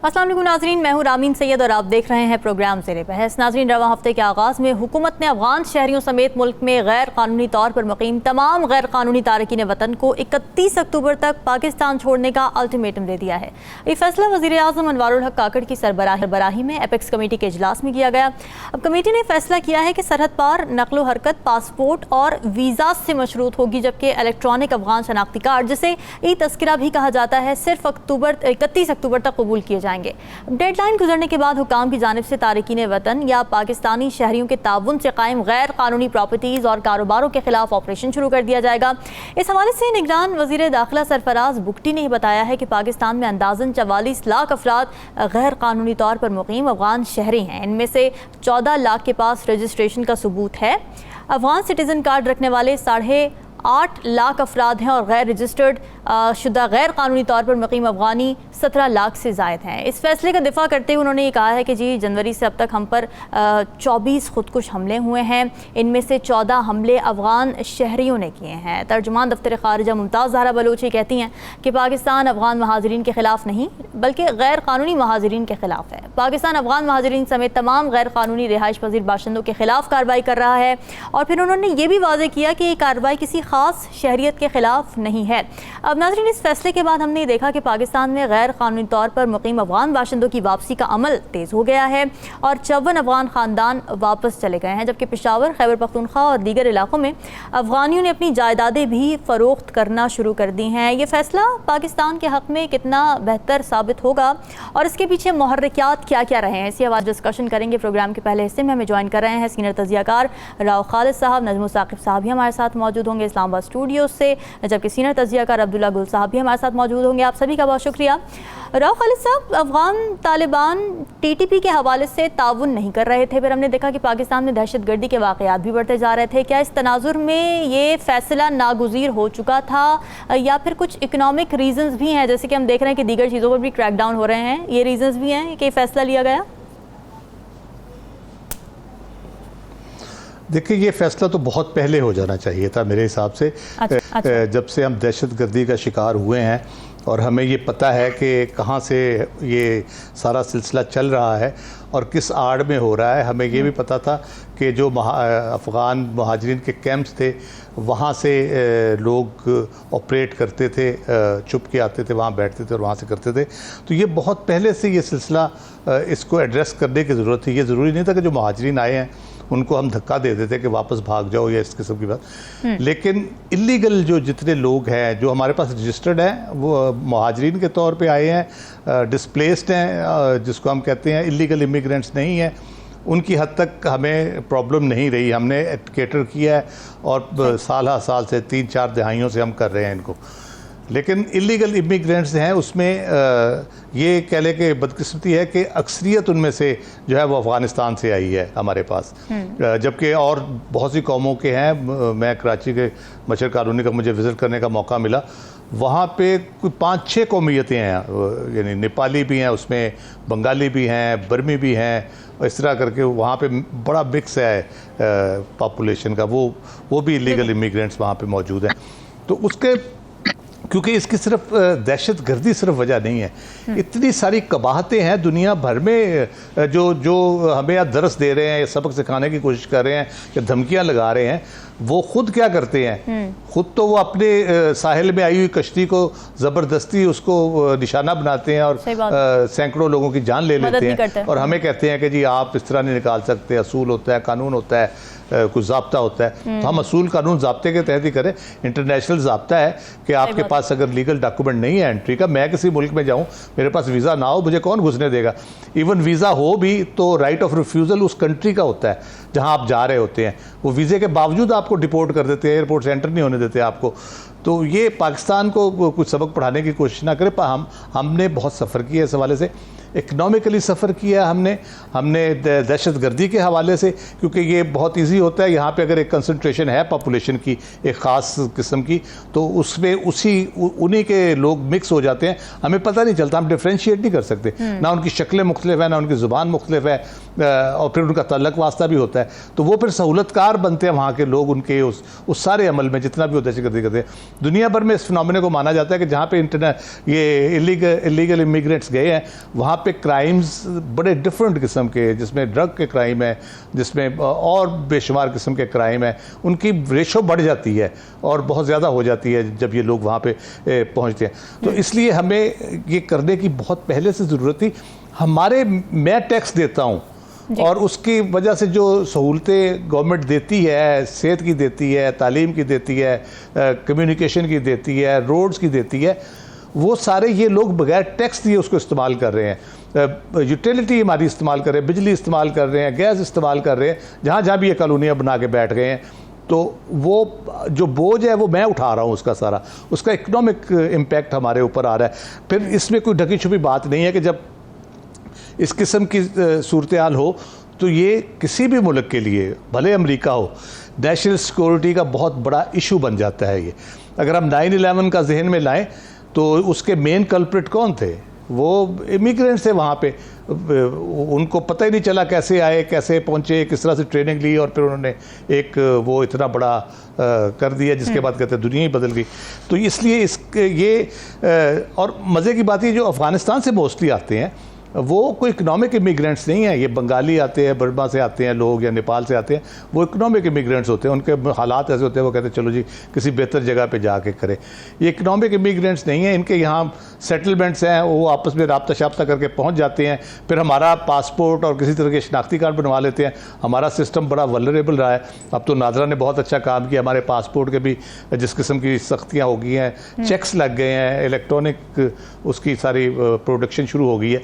अस्सलाम वालेकुम नाज़रीन, मैं हूँ रामीन सैयद और आप देख रहे हैं प्रोग्राम ज़ेरे बहस। नाज़रीन, रवां हफ्ते के आगाज़ में हुकूमत ने अफगान शहरियों समेत मुल्क में गैर कानूनी तौर पर मुकीम तमाम गैर कानूनी तारकीन वतन को 31 अक्टूबर तक पाकिस्तान छोड़ने का अल्टीमेटम दे दिया है। ये फैसला वज़ीर आज़म अनवारुल हक काकड़ की सरबराही में एपेक्स कमेटी के इजलास में किया गया। अब कमेटी ने फैसला किया है कि सरहद पार नकलो हरकत पासपोर्ट और वीज़ा से मशरूत होगी, जबकि इलेक्ट्रॉनिक अफगान शनाख्ती कार्ड, जिसे ई तस्करा भी कहा जाता है, सिर्फ 31 अक्टूबर तक कबूल किए जाएंगे। डेडलाइन गुजरने के बाद हुकाम की जानिब से तारकीन वतन या पाकिस्तानी शहरियों के ताउन से कायम गैर कानूनी प्रॉपर्टीज़ और कारोबारों के खिलाफ ऑपरेशन शुरू कर दिया जाएगा। इस हवाले से निगरान वज़ीर दाखिला सरफराज बुगटी ने बताया है कि पाकिस्तान में अंदाज़न 44 लाख अफराद गैर कानूनी तौर पर मुकीम अफगान शहरी हैं। इनमें से 14 लाख के पास रजिस्ट्रेशन का सबूत है। अफगान सिटीज़न कार्ड रखने वाले 8.5 लाख अफराद हैं और गैर रजिस्टर्ड शुदा गैर कानूनी तौर पर मुकीम अफगानी 17 लाख से ज़ायद हैं। इस फैसले का दिफा करते हुए उन्होंने ये कहा है कि जी, जनवरी से अब तक हम पर 24 खुदकुश हमले हुए हैं। इनमें से 14 हमले अफगान शहरियों ने किए हैं। तर्जुमान दफ्तर ख़ारिजा मुमताज़ ज़हरा बलोची कहती हैं कि पाकिस्तान अफगान महाजरीन के ख़िलाफ़ नहीं बल्कि गैर कानूनी महाजरीन के ख़िलाफ़ है। पाकिस्तान अफगान महाजरीन समेत तमाम गैर कानूनी रिहाइश पजीर बाशिंदों के ख़िलाफ़ कार्रवाई कर रहा है। और फिर उन्होंने ये भी वाज़ेह किया कि ये कार्रवाई किसी ख़ास शहरियत के ख़िलाफ़ नहीं है। अब नाज़रीन, इस फैसले के बाद हमने देखा कि पाकिस्तान में गैर कानूनी तौर पर मुकीम अफगान बाशिंदों की वापसी का अमल तेज़ हो गया है और 54 अफगान ख़ानदान वापस चले गए हैं, जबकि पेशावर, खैबर पख्तूनख्वा और दीगर इलाकों में अफगानियों ने अपनी जायदादें भी फ़रोख्त करना शुरू कर दी हैं। ये फ़ैसला पाकिस्तान के हक़ में कितना बेहतर साबित होगा और इसके पीछे मुहर्रिकात क्या क्या रहे हैं, इसी हवाले डिस्कशन करेंगे। प्रोग्राम के पहले हिस्से में हमें ज्वाइन कर रहे हैं सीनियर तजियाकार राव खालिद साहब। नजमुल साकिब साहब भी हमारे साथ मौजूद होंगे इस्लामाबाद स्टूडियो से, जबकि सीनियर तजियाकार अब्दुल्ला गुल साहब भी हमारे साथ मौजूद होंगे। आप सभी का बहुत शुक्रिया। राव खालिद साहब, अफगान तालिबान TTP के हवाले से ताउन नहीं कर रहे थे, फिर हमने देखा कि पाकिस्तान में दहशतगर्दी के वाक़यात भी बढ़ते जा रहे थे। क्या इस तनाजुर में ये फ़ैसला नागुज़ीर हो चुका था या फिर कुछ इकनॉमिक रीज़न्स भी हैं, जैसे कि हम देख रहे हैं कि दीगर चीज़ों पर भी क्रैकडाउन हो रहे हैं, ये रीज़न्स भी हैं कि फ़ैसला लिया गया? देखिए, ये फैसला तो बहुत पहले हो जाना चाहिए था मेरे हिसाब से। अच्छा। जब से हम दहशतगर्दी का शिकार हुए हैं और हमें ये पता है कि कहाँ से ये सारा सिलसिला चल रहा है और किस आड़ में हो रहा है। हमें ये भी पता था कि जो अफ़गान महाजरीन के कैंप्स थे वहाँ से लोग ऑपरेट करते थे, छुप के आते थे, वहाँ बैठते थे और वहाँ से करते थे। तो ये बहुत पहले से ये सिलसिला इसको एड्रेस करने की ज़रूरत थी। ये ज़रूरी नहीं था कि जो महाजरीन आए हैं उनको हम धक्का दे देते कि वापस भाग जाओ या इस किस्म की बात। लेकिन इलीगल जो जितने लोग हैं जो हमारे पास रजिस्टर्ड हैं वो महाजरीन के तौर पे आए हैं, डिस्प्लेस्ड हैं, जिसको हम कहते हैं इलीगल इमिग्रेंट्स नहीं हैं, उनकी हद तक हमें प्रॉब्लम नहीं रही। हमने कैटर किया है और साल से 3-4 दहाइयों से हम कर रहे हैं इनको। लेकिन इलीगल इमिग्रेंट्स हैं उसमें ये कह लें कि बदकिस्मती है कि अक्सरियत उनमें से जो है वो अफ़गानिस्तान से आई है हमारे पास, जबकि और बहुत सी कौमों के हैं। मैं कराची के मशर कॉलोनी का मुझे विज़िट करने का मौका मिला, वहाँ पे कोई 5-6 कौमियतें हैं, यानी नेपाली भी हैं, उसमें बंगाली भी हैं, बर्मी भी हैं, इस तरह करके वहाँ पे बड़ा मिक्स है पॉपुलेशन का। वो भी इलीगल इमिग्रेंट्स वहाँ पे मौजूद हैं। तो उसके क्योंकि इसकी सिर्फ दहशतगर्दी सिर्फ वजह नहीं है, इतनी सारी कबाहतें हैं दुनिया भर में जो हमें या दरस दे रहे हैं या सबक सिखाने की कोशिश कर रहे हैं या धमकियां लगा रहे हैं। वो खुद क्या करते हैं, खुद तो वो अपने साहिल में आई हुई कश्ती को ज़बरदस्ती उसको निशाना बनाते हैं और सैकड़ों लोगों की जान ले लेते हैं और हमें कहते हैं कि जी आप इस तरह नहीं निकाल सकते, असूल होता है, कानून होता है, कुछ ज़ाब्ता होता है। तो हम असूल कानून ज़ाब्ते के तहत ही करें। इंटरनेशनल ज़ाब्ता है कि आपके पास अगर लीगल डॉक्यूमेंट नहीं है एंट्री का, मैं किसी मुल्क में जाऊँ, मेरे पास वीज़ा ना हो, मुझे कौन घुसने देगा। इवन वीज़ा हो भी तो राइट ऑफ रिफ्यूज़ल उस कंट्री का होता है जहाँ आप जा रहे होते हैं। वो वीज़े के बावजूद आपको डिपोर्ट कर देते हैं, एयरपोर्ट से एंटर नहीं होने देते आपको। तो ये पाकिस्तान को कुछ सबक पढ़ाने की कोशिश ना करें। हमने बहुत सफ़र किया इस हवाले से, इकनॉमिकली सफ़र किया हमने दहशतगर्दी के हवाले से, क्योंकि ये बहुत इजी होता है। यहाँ पे अगर एक कंसंट्रेशन है पॉपुलेशन की एक ख़ास किस्म की, तो उसमें उन्हीं के लोग मिक्स हो जाते हैं, हमें पता नहीं चलता, हम डिफ्रेंशिएट नहीं कर सकते। ना उनकी शक्लें मुख्तलिफ है, ना उनकी ज़ुबान मुख्तलिफ है, और फिर उनका तल्लक वास्ता भी होता है। तो वो फिर सहूलतकार बनते हैं वहाँ के लोग, उनके उस सारे अमल में जितना भी वो दहशतगर्दी करते हैं। दुनिया भर में इस फिनोमेना को माना जाता है कि जहाँ पे ये इलीगल इमिग्रेंट्स गए हैं, वहाँ पे क्राइम्स बड़े डिफरेंट किस्म के, जिसमें ड्रग के क्राइम है, जिसमें और बेशुमार किस्म के क्राइम है, उनकी रेशो बढ़ जाती है और बहुत ज़्यादा हो जाती है जब ये लोग वहाँ पे पहुँचते हैं। तो इसलिए हमें ये करने की बहुत पहले से ज़रूरत थी। मैं टैक्स देता हूँ और उसकी वजह से जो सहूलतें गवर्नमेंट देती है, सेहत की देती है, तालीम की देती है, कम्युनिकेशन की देती है, रोड्स की देती है, वो सारे ये लोग बगैर टैक्स दिए उसको इस्तेमाल कर रहे हैं। यूटिलिटी हमारी इस्तेमाल कर रहे हैं, बिजली इस्तेमाल कर रहे हैं, गैस इस्तेमाल कर रहे हैं, जहाँ भी ये कॉलोनियाँ बना के बैठ गए हैं। तो वो जो बोझ है वो मैं उठा रहा हूँ उसका सारा, उसका इकोनॉमिक इम्पैक्ट हमारे ऊपर आ रहा है। फिर इसमें कोई ढकी छुपी बात नहीं है कि जब इस किस्म की सूरत हाल हो तो ये किसी भी मुल्क के लिए, भले अमेरिका हो, नेशनल सिक्योरिटी का बहुत बड़ा इशू बन जाता है ये। अगर हम 9/11 का जहन में लाएं तो उसके मेन कल्प्रिट कौन थे? वो इमिग्रेंट्स थे वहाँ पे। उनको पता ही नहीं चला कैसे आए, कैसे पहुँचे, किस तरह से ट्रेनिंग ली और फिर उन्होंने एक वो इतना बड़ा कर दिया जिसके बाद कहते हैं दुनिया ही बदल गई। तो इसलिए और मज़े की बात ये, जो अफ़गानिस्तान से मोस्टली आते हैं वो कोई इकोनॉमिक इमिग्रेंट्स नहीं है। ये बंगाली आते हैं, बर्मा से आते हैं लोग, या नेपाल से आते हैं, वो इकोनॉमिक इमिग्रेंट्स होते हैं। उनके हालात ऐसे होते हैं, वो कहते हैं चलो जी किसी बेहतर जगह पे जाके करें। ये इकोनॉमिक इमिग्रेंट्स नहीं है, इनके यहाँ सेटलमेंट्स हैं, वो आपस में राब्ता शाब्ता करके पहुँच जाते हैं, फिर हमारा पासपोर्ट और किसी तरह के शनाख्ती कार्ड बनवा लेते हैं। हमारा सिस्टम बड़ा वल्नरेबल रहा है। अब तो नादरा ने बहुत अच्छा काम किया, हमारे पासपोर्ट के भी जिस किस्म की सख्तियाँ हो गई हैं, चेक्स लग गए हैं, इलेक्ट्रॉनिक उसकी सारी प्रोडक्शन शुरू हो गई है,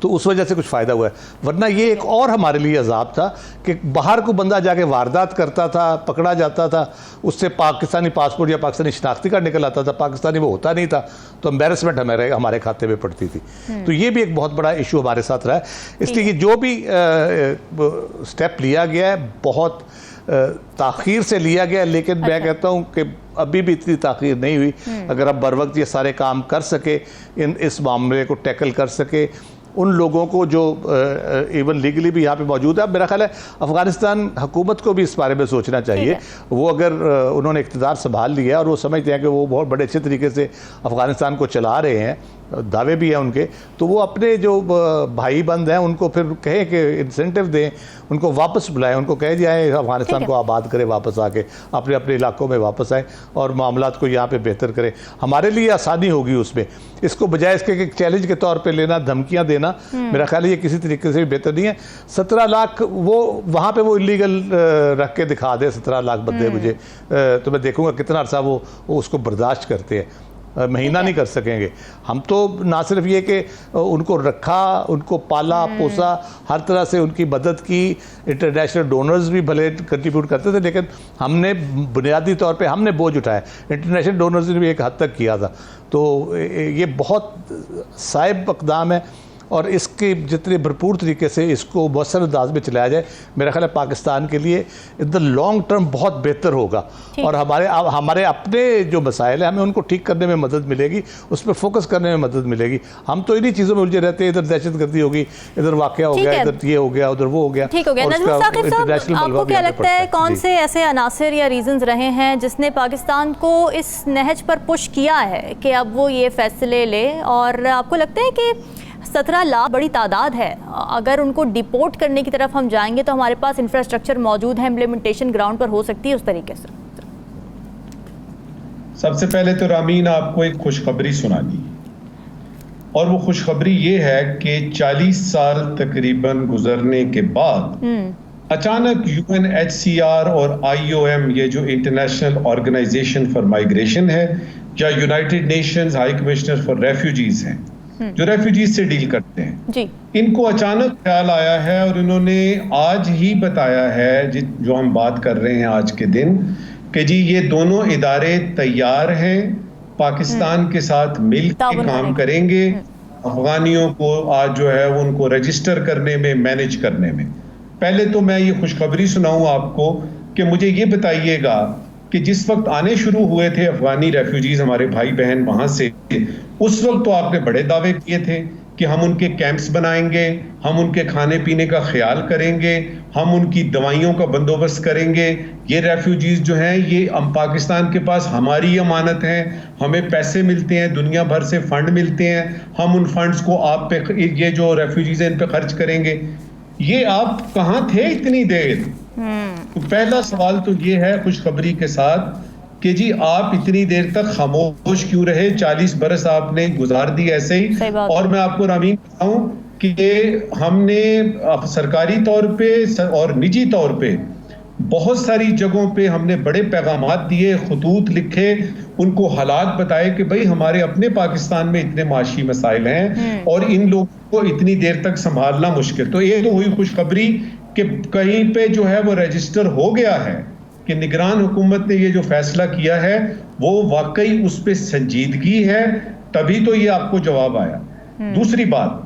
तो उस वजह से कुछ फ़ायदा हुआ है। वरना ये एक और हमारे लिए अजाब था कि बाहर को बंदा जाके वारदात करता था, पकड़ा जाता था, उससे पाकिस्तानी पासपोर्ट या पाकिस्तानी शनाख्ती कार्ड निकल आता था, पाकिस्तानी वो होता नहीं था, तो एम्बेरसमेंट हमारे खाते में पड़ती थी। तो ये भी एक बहुत बड़ा इशू हमारे साथ रहा है। इसलिए कि जो भी स्टेप लिया गया है बहुत ताख़ीर से लिया गया, लेकिन मैं कहता हूँ कि अभी भी इतनी ताख़ीर नहीं हुई। अगर अब बर वक्त ये सारे काम कर सके, इस मामले को टैकल कर सके, उन लोगों को जो इवन लीगली भी यहाँ पे मौजूद है। अब मेरा ख्याल है अफ़गानिस्तान हुकूमत को भी इस बारे में सोचना चाहिए। वो अगर उन्होंने इक़्तिदार संभाल लिया और वो समझते हैं कि वो बहुत बड़े अच्छे तरीके से अफ़गानिस्तान को चला रहे हैं, दावे भी हैं उनके, तो वो अपने जो भाई बंद हैं उनको फिर कहें कि इंसेंटिव दें, उनको वापस बुलाएं, उनको कह जाए अफ़गानिस्तान को आबाद करें, वापस आके अपने अपने इलाकों में वापस आएँ और मामलात को यहाँ पे बेहतर करें। हमारे लिए आसानी होगी उसमें। इसको बजाय इसके एक चैलेंज के तौर पे लेना, धमकियाँ देना, मेरा ख्याल है ये किसी तरीके से भी बेहतर नहीं है। 17 लाख वो वहाँ पे वो इलीगल रख के दिखा दे 17 लाख बंदे मुझे, तो मैं देखूँगा कितना अर्सा वो उसको बर्दाश्त करते हैं। महीना नहीं कर सकेंगे हम। तो ना सिर्फ ये कि उनको रखा, उनको पाला पोसा, हर तरह से उनकी मदद की, इंटरनेशनल डोनर्स भी भले कंट्रीब्यूट करते थे, लेकिन हमने बुनियादी तौर पे हमने बोझ उठाया। इंटरनेशनल डोनर्स ने भी एक हद तक किया था। तो ये बहुत साइब इक़दाम है और इसके जितने भरपूर तरीके से इसको मौसर अंदाज में चलाया जाए, मेरा ख्याल है पाकिस्तान के लिए इन द लॉन्ग टर्म बहुत बेहतर होगा। और हमारे अपने जो मसाइल हैं हमें उनको ठीक करने में मदद मिलेगी, उस पर फोकस करने में मदद मिलेगी। हम तो इन्हीं चीज़ों में उलझे रहते हैं, इधर दहशतगर्दी होगी, इधर वाक़या हो गया, इधर ये हो गया, उधर वो हो गया। ठीक हो गया। नजमुल साकिब साहब, आपको क्या लगता है कौन से ऐसे अनासर या रीजंस रहे हैं जिसने पाकिस्तान को इस नहज पर पुश किया है कि अब वो ये फैसले ले? और आपको लगता है कि 17 लाख बड़ी तादाद है, अगर उनको डिपोर्ट करने की तरफ हम जाएंगे तो हमारे पास इंफ्रास्ट्रक्चर मौजूद है, इम्प्लीमेंटेशन ग्राउंड पर हो सकती है उस तरीके से? सबसे पहले तो रामीन आपको एक खुशखबरी सुनानी, और वो खुशखबरी ये है कि 40 साल तकरीबन गुजरने के बाद अचानक UNHCR और IOM, ये जो इंटरनेशनल ऑर्गेनाइजेशन फॉर माइग्रेशन है, या United Nations high commissioner for refugees हैं, जो रेफ्यूजीज से डील करते हैं जी, इनको अचानक ख्याल आया है और इन्होंने आज ही बताया है, जो हम बात कर रहे हैं आज के दिन, कि जी ये दोनों इदारे तैयार हैं, पाकिस्तान के साथ मिल के काम करेंगे, अफगानियों को आज जो है वो उनको रजिस्टर करने में, मैनेज करने में। पहले तो मैं ये खुशखबरी सुनाऊं आपको कि मुझे ये बताइएगा कि जिस वक्त आने शुरू हुए थे अफगानी रेफ्यूजीज, हमारे भाई बहन वहां से, उस वक्त तो आपने बड़े दावे किए थे कि हम उनके कैंप्स बनाएंगे, हम उनके खाने पीने का ख्याल करेंगे, हम उनकी दवाइयों का बंदोबस्त करेंगे। ये रेफ्यूजीज जो हैं ये पाकिस्तान के पास हमारी अमानत हैं, हमें पैसे मिलते हैं, दुनिया भर से फंड मिलते हैं, हम उन फंड्स को आप पे, ये जो रेफ्यूजीज हैं इन पे खर्च करेंगे। ये आप कहाँ थे इतनी देर? तो पहला सवाल तो ये है खुशखबरी के साथ कि जी आप इतनी देर तक खामोश क्यों रहे? 40 बरस आपने गुजार दी ऐसे ही। और मैं आपको रामीन बताऊं कि हमने सरकारी तौर पे और निजी तौर पे बहुत सारी जगहों पे हमने बड़े पैगामात दिए, खतूत लिखे, उनको हालात बताए कि भाई हमारे अपने पाकिस्तान में इतने माशी मसाइल हैं और इन लोगों को इतनी देर तक संभालना मुश्किल। तो ये तो हुई खुशखबरी कि कहीं पे जो है वो रजिस्टर हो गया है कि निगरान हुकूमत ने ये जो फैसला किया है वो वाकई उस पर संजीदगी है, तभी तो ये आपको जवाब आया। दूसरी बात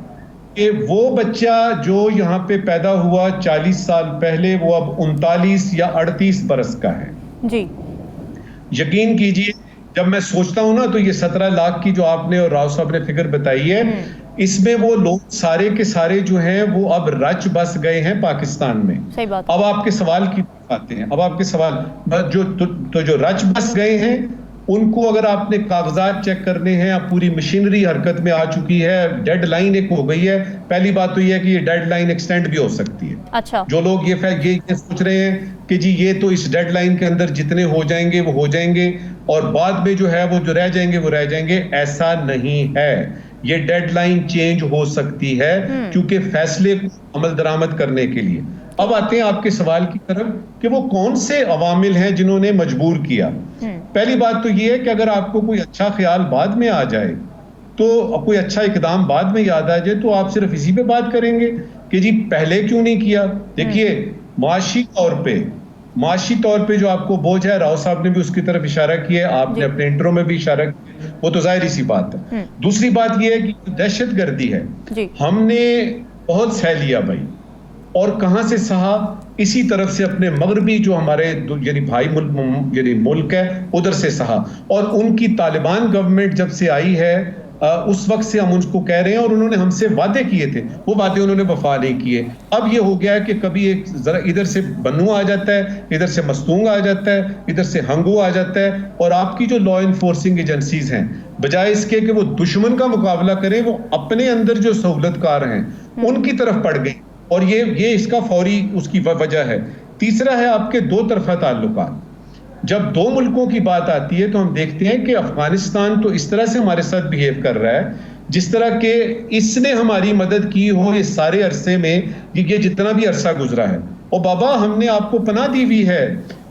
कि वो बच्चा जो यहाँ पे पैदा हुआ 40 साल पहले, वो अब 39 या 38 बरस का है जी। यकीन कीजिए जब मैं सोचता हूं ना तो ये 17 लाख की जो आपने और राव साहब ने फिगर बताई है, इसमें वो लोग सारे के सारे जो हैं वो अब रच बस गए हैं पाकिस्तान में। सही बात। अब आपके सवाल की आते हैं, अब आपके सवाल जो रच बस गए हैं उनको अगर आपने कागजात चेक करने हैं, अब पूरी मशीनरी हरकत में आ चुकी है, डेडलाइन एक हो गई है। पहली बात तो ये है कि ये डेडलाइन एक्सटेंड भी हो सकती है। अच्छा। जो लोग ये सोच रहे हैं कि जी ये तो इस डेडलाइन के अंदर जितने हो जाएंगे वो हो जाएंगे और बाद में जो है वो जो रह जाएंगे वो रह जाएंगे, ऐसा नहीं है। ये डेडलाइन चेंज हो सकती है क्योंकि फैसले को अमल दरामद करने के लिए। अब आते हैं आपके सवाल की तरफ कि वो कौन से अवामिल हैं जिन्होंने मजबूर किया। पहली बात तो ये है कि अगर आपको कोई अच्छा ख्याल बाद में आ जाए, तो कोई अच्छा इकदाम बाद में याद आ जाए, तो आप सिर्फ इसी पे बात करेंगे कि जी पहले क्यों नहीं किया। देखिए माशी तौर पे जो आपको बोझ है, राव साहब ने भी उसकी तरफ इशारा किया है, आपने अपने इंट्रो में भी इशारा किया, वो तो जाहिर सी बात है। दूसरी बात ये है कि दहशतगर्दी है, हमने बहुत सह लिया भाई, और कहां से सहा? इसी तरफ से अपने मगरबी जो हमारे यानी भाई मुल्क है उधर से सहा। और उनकी तालिबान गवर्नमेंट जब से आई है उस वक्त से हम उनको कह रहे हैं और उन्होंने हमसे वादे किए थे, वो वादे उन्होंने वफा नहीं किए। अब ये हो गया है कि कभी एक जरा इधर से बन्नू आ जाता है, इधर से मस्तूंग आ जाता है, इधर से हंगू आ जाता है, और आपकी जो लॉ इन्फोर्सिंग एजेंसीज हैं बजाय इसके कि वो दुश्मन का मुकाबला करें, वो अपने अंदर जो सहूलतकार हैं उनकी तरफ पड़ गई। और ये इसका फौरी उसकी वजह है। तीसरा है आपके दो तरफा ताल्लुकात। जब दो मुल्कों की बात आती है तो हम देखते हैं कि अफगानिस्तान तो इस तरह से हमारे साथ बिहेव कर रहा है जिस तरह के इसने हमारी मदद की हो इस सारे अरसे में, ये जितना भी अरसा गुजरा है। और बाबा हमने आपको पनाह दी हुई है,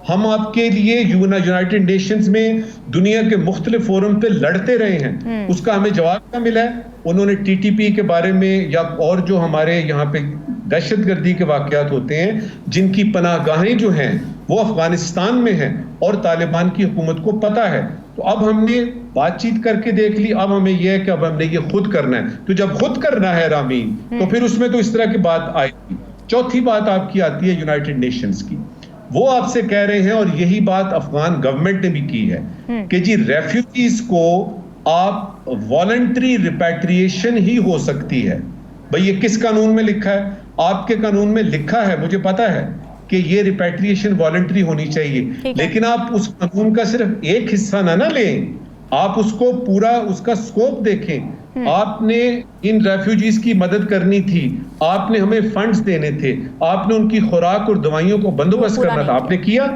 हम आपके लिए यूनाइटेड नेशंस में दुनिया के मुख्तलिफ फोरम पे लड़ते रहे हैं, उसका हमें जवाब क्या मिला है? उन्होंने टीटीपी के बारे में या और जो हमारे यहाँ पे दहशतगर्दी के वाकयात होते हैं जिनकी पनाहगाहें जो हैं वो अफगानिस्तान में हैं और तालिबान की हुकूमत को पता है। तो अब हमने बातचीत करके देख ली, अब हमें यह है कि अब हमने ये खुद करना है। तो जब खुद करना है रामीन, तो फिर उसमें तो इस तरह की बात आएगी। चौथी बात आपकी आती है यूनाइटेड नेशंस की। वो आपसे कह रहे हैं, और यही बात अफगान गवर्नमेंट ने भी की है, कि जी रेफ्यूजीज को आप वॉलंटरी रिपैट्रिएशन ही हो सकती है। भाई ये किस कानून में लिखा है? आपके कानून में लिखा है, मुझे पता है कि ये रिपैट्रिएशन वॉलंटरी होनी चाहिए, लेकिन आप उस कानून का सिर्फ एक हिस्सा ना लें, आप उसको पूरा उसका स्कोप देखें। आपने इन रेफ्यूजीज की मदद करनी थी, आपने हमें फंड्स देने थे, आपने उनकी खुराक और दवाइयों को बंदोबस्त करना था, आपने किया?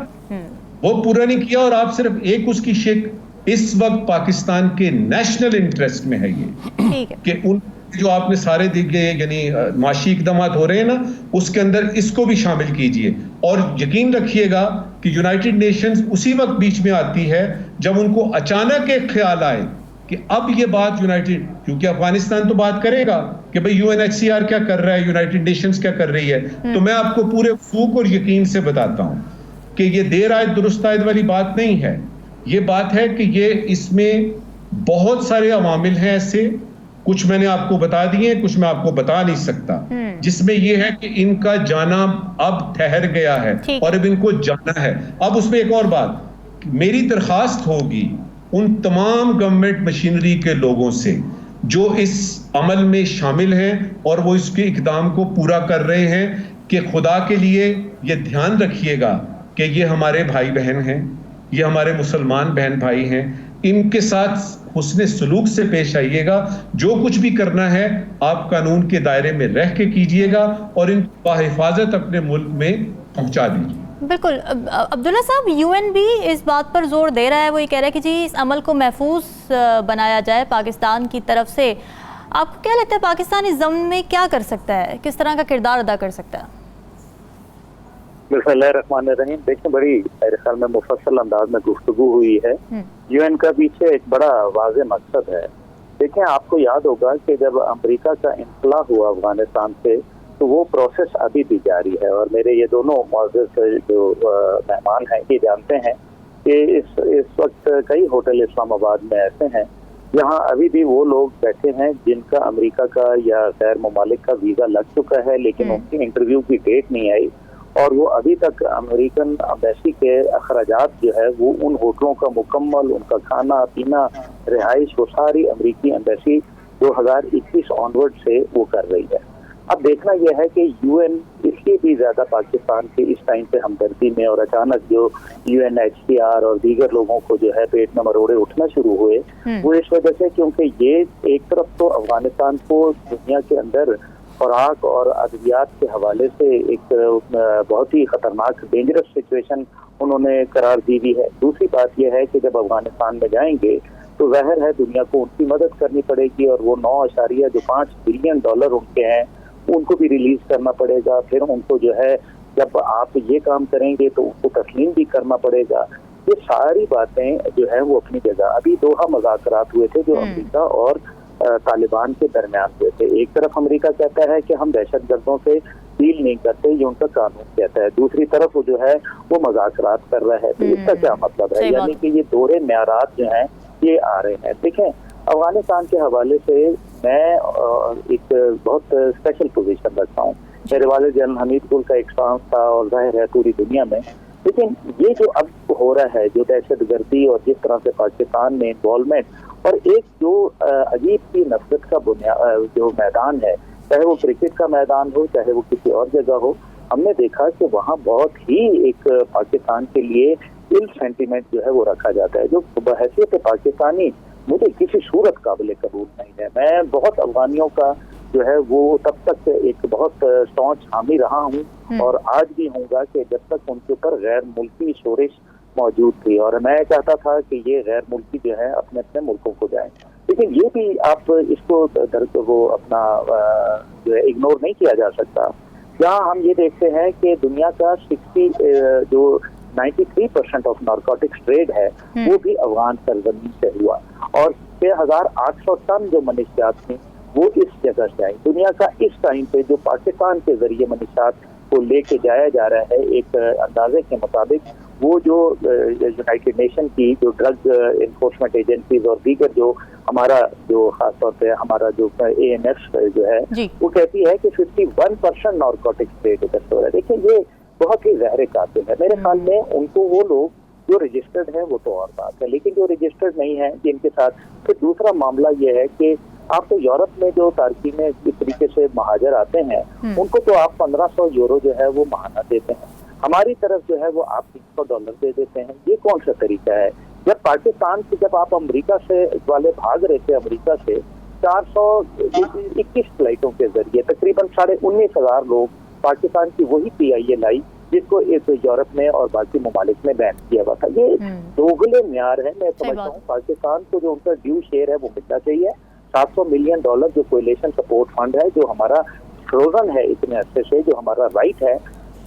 वो पूरा नहीं किया। और आप सिर्फ एक उसकी शिक, इस वक्त पाकिस्तान के नेशनल इंटरेस्ट में है ये कि उन जो आपने सारे दिए यानी माशी इकदाम हो रहे हैं ना, उसके अंदर इसको भी शामिल कीजिए। और यकीन रखिएगा कि यूनाइटेड नेशंस उसी वक्त बीच में आती है जब उनको अचानक एक ख्याल आए कि अब ये बात यूनाइटेड, क्योंकि अफगानिस्तान तो बात करेगा कि भाई यूएनएचसीआर क्या कर रहा है, यूनाइटेड नेशंस क्या कर रही है। तो मैं आपको पूरे फूक और यकीन से बताता हूं कि ये देर आयत दुरुस्त आयत वाली बात नहीं है। ये बात है कि ये इसमें बहुत सारे अवामिल हैं ऐसे, कुछ मैंने आपको बता दिए, कुछ मैं आपको बता नहीं सकता, जिसमें यह है कि इनका जाना अब ठहर गया है और अब इनको जाना है। अब उसमें एक और बात, मेरी दरखास्त होगी उन तमाम गवर्नमेंट मशीनरी के लोगों से जो इस अमल में शामिल हैं और वो इसके इक़दाम को पूरा कर रहे हैं कि खुदा के लिए ये ध्यान रखिएगा कि ये हमारे भाई बहन हैं, ये हमारे मुसलमान बहन भाई हैं, इनके साथ हुस्ने सलूक से पेश आइएगा। जो कुछ भी करना है आप कानून के दायरे में रह के कीजिएगा और इनको हिफाजत अपने मुल्क में पहुंचा दीजिए। बिल्कुल अब्दुल्ला साहब, यूएन भी इस बात पर जोर दे रहा है, वो ये कह रहा है कि जी इस अमल को महफूज बनाया जाए पाकिस्तान की तरफ से। आपको क्या लगता है पाकिस्तान इस ज़मीन में क्या कर सकता है, किस तरह का किरदार अदा कर सकता है? बिस्मिल्लाहिर्रहमानिर्रहीम। देखिए, बड़ी मेरे ख्याल में मुफस्सल अंदाज में गुफ्तगू हुई है। यूएन का पीछे एक बड़ा वाज़ेह मकसद है। देखिए, आपको याद होगा कि जब अमेरिका का इंखला हुआ अफगानिस्तान से, तो वो प्रोसेस अभी भी जारी है। और मेरे ये दोनों मौजूद जो मेहमान हैं ये जानते हैं कि इस वक्त कई होटल इस्लामाबाद में ऐसे हैं जहाँ अभी भी वो लोग बैठे हैं जिनका अमेरिका का या गैर ममालिक का वीज़ा लग चुका है, लेकिन उनकी इंटरव्यू की डेट नहीं आई और वो अभी तक अमेरिकन एम्बेसी के अखराजात जो है वो उन होटलों का मुकम्मल, उनका खाना पीना, रिहाइश, वो सारी अमेरिकी एम्बेसी 2021 ऑनवर्ड से वो कर रही है। अब देखना यह है कि यूएन इसलिए भी ज्यादा पाकिस्तान के इस टाइम पे हमदर्दी में, और अचानक जो UNHCR और दीगर लोगों को जो है पेट में मरोड़े उठना शुरू हुए, वो इस वजह से क्योंकि ये एक तरफ तो अफगानिस्तान को दुनिया के अंदर खुराक और अद्वियात के हवाले से एक बहुत ही खतरनाक डेंजरस सिचुएशन उन्होंने करार दी हुई है। दूसरी बात यह है कि जब अफगानिस्तान में जाएंगे तो जाहिर है दुनिया को उनकी मदद करनी पड़ेगी और वो 9.5 बिलियन डॉलर उनके हैं उनको भी रिलीज करना पड़ेगा। फिर उनको जो है जब आप ये काम करेंगे तो उनको तस्लीम भी करना पड़ेगा। ये सारी बातें जो है वो अपनी जगह। अभी दोहा मुज़ाकरात हुए थे जो अमेरिका और तालिबान के दरमियान हुए थे। एक तरफ अमेरिका कहता है कि हम दहशतगर्दों से डील नहीं करते, ये उनका कानून कहता है, दूसरी तरफ वो जो है वो मुज़ाकरात कर रहा है। तो इसका क्या मतलब है? यानी कि ये दोहरे म्यारात जो हैं ये आ रहे हैं। देखें, अफगानिस्तान के हवाले से मैं एक बहुत स्पेशल पोजीशन रखता हूँ। मेरे वाले जनरल हमीद गुल का एक सांस था और जाहिर है पूरी दुनिया में। लेकिन ये जो अब हो रहा है, जो दहशतगर्दी और जिस तरह से पाकिस्तान में इन्वॉल्वमेंट और एक जो अजीब सी नफरत का जो मैदान है, चाहे वो क्रिकेट का मैदान हो चाहे वो किसी और जगह हो, हमने देखा कि वहाँ बहुत ही एक पाकिस्तान के लिए इल सेंटीमेंट जो है वो रखा जाता है, जो बहैसियत पाकिस्तानी मुझे किसी सूरत काबिल कबूल नहीं है। मैं बहुत अफगानियों का जो है वो तब तक एक बहुत स्टॉन्च हामी रहा हूँ और आज भी हूँगा कि जब तक उनके ऊपर गैर मुल्की शोरिश मौजूद थी, और मैं चाहता था कि ये गैर मुल्की जो है अपने अपने मुल्कों को जाएं। लेकिन ये भी आप इसको वो अपना जो है इग्नोर नहीं किया जा सकता। जहाँ हम ये देखते हैं कि दुनिया का 93% ऑफ नारकोटिक्स ट्रेड है वो भी अफगान सरजमीन से हुआ, और 6,800 टन जो मनशियात थी वो इस जगह से आई। दुनिया का इस टाइम पे जो पाकिस्तान के जरिए मनशियात को लेके जाया जा रहा है, एक अंदाजे के मुताबिक वो जो यूनाइटेड नेशन की जो ड्रग इन्फोर्समेंट एजेंसीज और दीगर जो हमारा जो खासतौर पे हमारा जो ANF जो है वो कहती है कि 51% नारकोटिक्स ट्रेड इधर हो रहा है। देखिए, ये बहुत ही ज़हर कातिल है। मेरे ख्याल में उनको वो लोग जो रजिस्टर्ड है वो तो और बात है, लेकिन जो रजिस्टर्ड नहीं है जिनके साथ। फिर दूसरा मामला ये है कि आप तो यूरोप में जो तारकीन इस तरीके से महाजर आते हैं उनको तो आप 1500 यूरो जो है वो महाना देते हैं, हमारी तरफ जो है वो आप $300 दे देते हैं। ये कौन सा तरीका है? जब पाकिस्तान से जब आप अमेरिका से वाले भाग रहे थे, अमेरिका से 421 फ्लाइटों के जरिए तकरीबन 19,500 लोग पाकिस्तान की वही PIA लाई जिसको एक यूरोप में और बाकी ममालिक में बैन किया हुआ था। ये दोगले म्यार है। मैं समझता हूँ पाकिस्तान को जो उनका ड्यू शेयर है वो मिलना चाहिए। $700 मिलियन जो कोएलिशन सपोर्ट फंड है जो हमारा फ्रोजन है इतने अरसे से, जो हमारा राइट है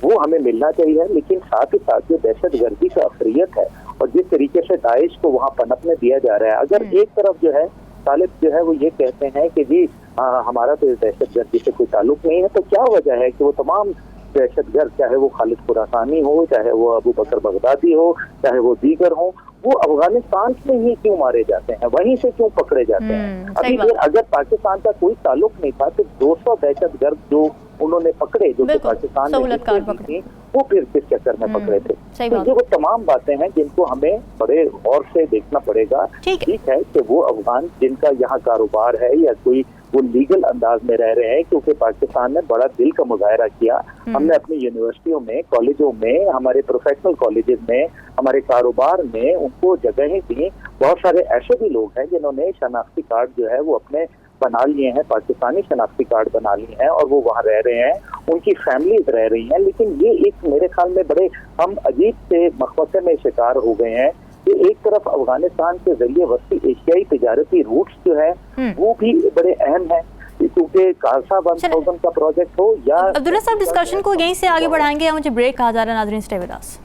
वो हमें मिलना चाहिए। लेकिन साथ ही साथ जो दहशतगर्दी का अफरियत है और जिस तरीके से दाइश को वहाँ पनपने दिया जा रहा है, अगर एक तरफ जो है तालिब जो है वो ये कहते हैं कि जी हमारा तो दहशतगर्दी से कोई ताल्लुक नहीं है, तो क्या वजह है कि वो तमाम दहशतगर्द, चाहे वो खालिद खुरासानी हो, चाहे वो अबू बकर बगदादी हो, चाहे वो दीगर हो, वो अफगानिस्तान से ही क्यों मारे जाते हैं, वहीं से क्यों पकड़े जाते हैं? अभी अगर पाकिस्तान का कोई ताल्लुक नहीं था तो 200 दहशतगर्द जो उन्होंने पकड़े जो कि बिल्कुल, पाकिस्तान में सहूलतकार जितने भी पकड़े। थे, वो फिर किस चक्कर में पकड़े थे। सही तो बात। ये वो तमाम बातें हैं जिनको हमें बड़े गौर से देखना पड़ेगा। ठीक है। ठीक है कि वो अफगान जिनका यहाँ कारोबार है या कोई वो लीगल अंदाज में रह रहे हैं, क्योंकि पाकिस्तान ने बड़ा दिल का मुजाहरा किया। हमने अपनी यूनिवर्सिटियों में, कॉलेजों में, हमारे प्रोफेशनल कॉलेजेस में, हमारे कारोबार में उनको जगहें दी। बहुत सारे ऐसे भी लोग हैं जिन्होंने शनाख्ती कार्ड जो है वो अपने बना लिए हैं, पाकिस्तानी शनाख्ती कार्ड बना लिए हैं और वो वहाँ रह रहे हैं, उनकी फैमिलीज रह रही हैं। लेकिन ये एक मेरे ख्याल में बड़े हम अजीब से मखमसे में शिकार हो गए हैं कि एक तरफ अफगानिस्तान के जरिए वस्ती एशियाई तिजारती रूट्स जो है वो भी बड़े अहम है, क्योंकि खालसा 1000 का प्रोजेक्ट हो या अब्दुल्ला साहब, डिस्कशन को यहीं से आगे बढ़ाएंगे। मुझे ब्रेक कहा जा रहा है, नाज़रीन stay with us.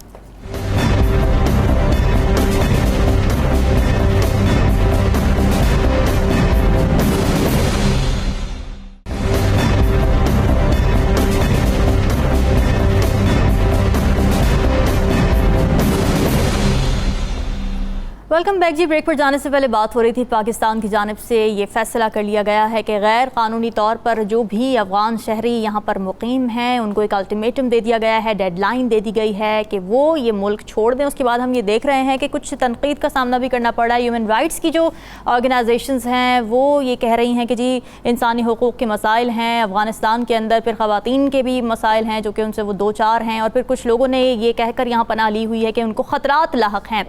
Welcome back जी। ब्रेक पर जाने से पहले बात हो रही थी, पाकिस्तान की जानिब से ये फैसला कर लिया गया है कि गैर कानूनी तौर पर जो भी अफगान शहरी यहाँ पर मुकीम हैं उनको एक अल्टीमेटम दे दिया गया है, डेडलाइन दे दी गई है कि वो ये मुल्क छोड़ दें। उसके बाद हम ये देख रहे हैं कि कुछ तनकीद का सामना भी करना पड़ा है। ह्यूमन राइट्स की जो ऑर्गेनाइजेशंस हैं वो ये कह रही हैं कि जी इंसानी हुकूक़ के मसाइल हैं अफ़गानिस्तान के अंदर, फिर ख़वातीन के भी मसाइल हैं जो कि उनसे वो दो चार हैं, और फिर कुछ लोगों ने ये कहकर यहाँ पनाह ली हुई है कि उनको ख़तरात लाहक हैं।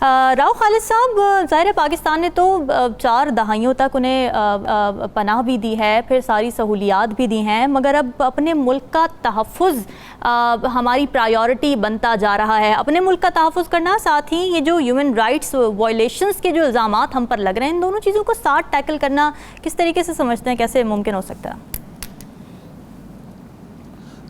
राव खालिद साहब, ज़ाहिर है पाकिस्तान ने तो 4 दहाइयों तक उन्हें पनाह भी दी है, फिर सारी सहूलियात भी दी हैं, मगर अब अपने मुल्क का तहफ़्फ़ुज़ हमारी प्रायोरिटी बनता जा रहा है। अपने मुल्क का तहफ़्फ़ुज़ करना, साथ ही ये जो ह्यूमन राइट्स वायलेशंस के जो इल्ज़ामात हम पर लग रहे हैं, इन दोनों चीज़ों को साथ टैकल करना किस तरीके से समझते हैं, कैसे मुमकिन हो सकता है?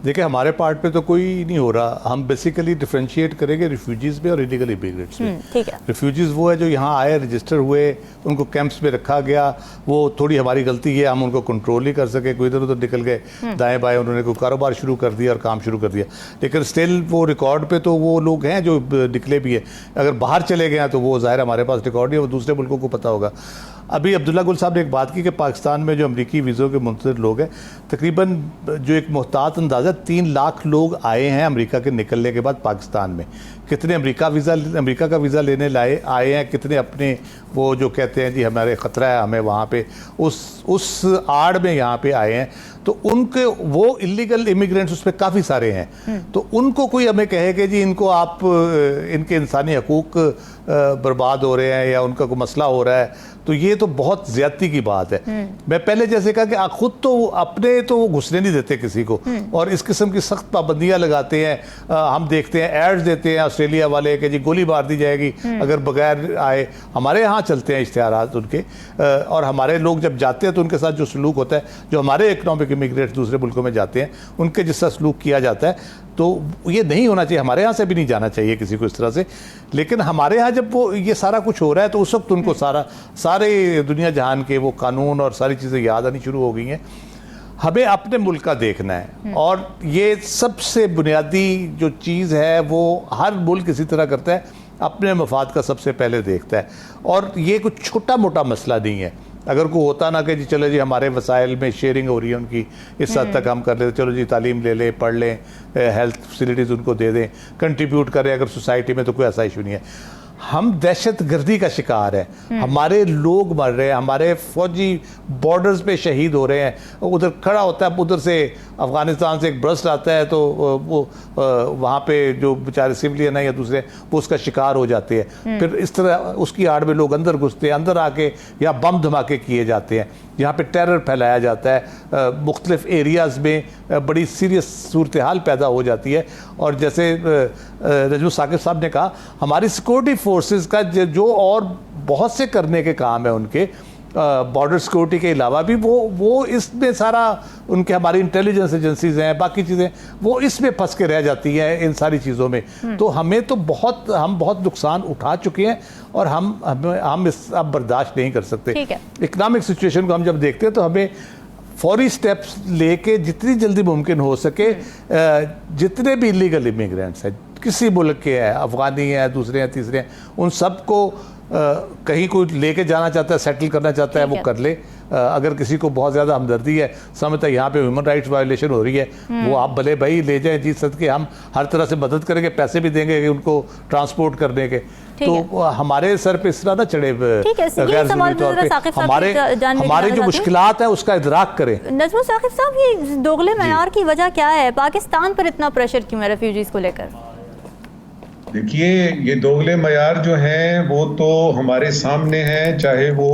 देखिए, हमारे पार्ट पे तो कोई नहीं हो रहा। हम बेसिकली डिफ्रेंशिएट करेंगे रिफ्यूजीज़ में और इलीगल इमिग्रेंट्स में। ठीक है। रिफ्यूजीज़ वो है जो यहाँ आए, रजिस्टर हुए, उनको कैंप्स में रखा गया, वो थोड़ी हमारी गलती है, हम उनको कंट्रोल नहीं कर सके, कोई इधर उधर निकल गए दाएं बाएं, उन्होंने कोई कारोबार शुरू कर दिया और काम शुरू कर दिया। लेकिन स्टिल वो रिकॉर्ड पे तो वो लोग हैं जो निकले भी है। अगर बाहर चले गए हैं तो वो ज़ाहिर हमारे पास रिकॉर्ड नहीं है, वो दूसरे मुल्कों को पता होगा। अभी अब्दुल्ला गुल साहब ने एक बात की कि पाकिस्तान में जो अमरीकी वीज़ों के मुंतज़िर लोग हैं, तकरीबन जो एक मुहतात अंदाज़ा 3 लाख लोग आए हैं अमेरिका के निकलने के बाद पाकिस्तान में। कितने अमेरिका का वीज़ा लेने आए हैं, कितने अपने वो जो कहते हैं जी हमारे ख़तरा है हमें वहाँ पे, उस आड़ में यहाँ पे आए हैं। तो उनके वो इलीगल इमिग्रेंट्स उस पर काफ़ी सारे हैं। तो उनको कोई हमें कहे कि जी इनको आप इनके इंसानी हकूक़ बर्बाद हो रहे हैं या उनका कोई मसला हो रहा है, तो ये तो बहुत ज़्यादती की बात है। मैं पहले जैसे कहा कि खुद तो अपने तो वो घुसने नहीं देते किसी को, और इस किस्म की सख्त पाबंदियाँ लगाते हैं। हम देखते हैं एड्स देते हैं ऑस्ट्रेलिया वाले कि जी गोली मार दी जाएगी अगर बगैर आए। हमारे यहाँ चलते हैं इश्तिहारात उनके, और हमारे लोग जब जाते हैं तो उनके साथ जो सलूक होता है, जो हमारे इकनॉमिक इमिग्रेंट्स दूसरे मुल्कों में जाते हैं उनके जिसका सलूक किया जाता है, तो ये नहीं होना चाहिए। हमारे यहाँ से भी नहीं जाना चाहिए किसी को इस तरह से। लेकिन हमारे यहाँ जब वो ये सारा कुछ हो रहा है तो उस वक्त उनको सारे दुनिया जहान के वो कानून और सारी चीज़ें याद आनी शुरू हो गई हैं। हमें अपने मुल्क का देखना है, और ये सबसे बुनियादी जो चीज़ है वो हर मुल्क इसी तरह करता है, अपने मफाद का सबसे पहले देखता है। और ये कुछ छोटा मोटा मसला नहीं है। अगर कोई होता ना कि जी चलो जी हमारे वसाइल में शेयरिंग हो रही है उनकी, इस हद तक हम कर लेते, चलो जी तालीम ले लें, पढ़ लें, हेल्थ फैसिलिटीज़ उनको दे दें, कंट्रीब्यूट करें अगर सोसाइटी में, तो कोई ऐसा इशू नहीं है। हम दहशत गर्दी का शिकार हैं, हमारे लोग मर रहे हैं, हमारे फौजी बॉर्डर्स पे शहीद हो रहे हैं। उधर खड़ा होता है, उधर से अफ़गानिस्तान से एक ब्रस्ट आता है तो वो वहाँ पे जो बेचारे सिविलियन है या दूसरे, वो उसका शिकार हो जाते हैं। फिर इस तरह उसकी आड़ में लोग अंदर घुसते हैं, अंदर आके या बम धमाके किए जाते हैं, यहाँ पे टेरर फैलाया जाता है, मुख्तलिफ एरियाज़ में बड़ी सीरियस सूरत हाल पैदा हो जाती है। और जैसे रजू साकिब साहब ने कहा, हमारी सिक्योरिटी फोर्सेस का जो और बहुत से करने के काम है उनके, बॉर्डर सिक्योरिटी के अलावा भी वो इसमें सारा उनके, हमारी इंटेलिजेंस एजेंसीज हैं, बाकी चीज़ें वो इसमें फंस के रह जाती हैं इन सारी चीज़ों में। तो हमें तो हम बहुत नुकसान उठा चुके हैं, और हम इस अब बर्दाश्त नहीं कर सकते। इकनॉमिक सिचुएशन को हम जब देखते हैं तो हमें फौरी स्टेप्स लेके जितनी जल्दी मुमकिन हो सके, जितने भी इलीगल इमिग्रेंट्स हैं किसी मुल्क के हैं, अफ़गानी हैं, दूसरे हैं, तीसरे हैं, उन सबको कहीं कोई लेके जाना चाहता है, सेटल करना चाहता है, वो कर ले। अगर किसी को बहुत ज़्यादा हमदर्दी है, समझता है यहाँ पे ह्यूमन राइट्स वायलेशन हो रही है, वो आप भले भाई ले जाएं जी, सदके हम हर तरह से मदद करेंगे, पैसे भी देंगे उनको ट्रांसपोर्ट करने के। तो हमारे सर पे इस तरह ना चढ़े गैर ज़रूरी तौर पे, हमारे जो मुश्किलात है उसका इदराक करें। नजमुल साकिब साहब, ये दोगले मयार की वजह क्या है? पाकिस्तान पर इतना प्रेशर क्यों है रेफ्यूजीज को लेकर? देखिए, ये दोगले मयार जो हैं वो तो हमारे सामने हैं, चाहे वो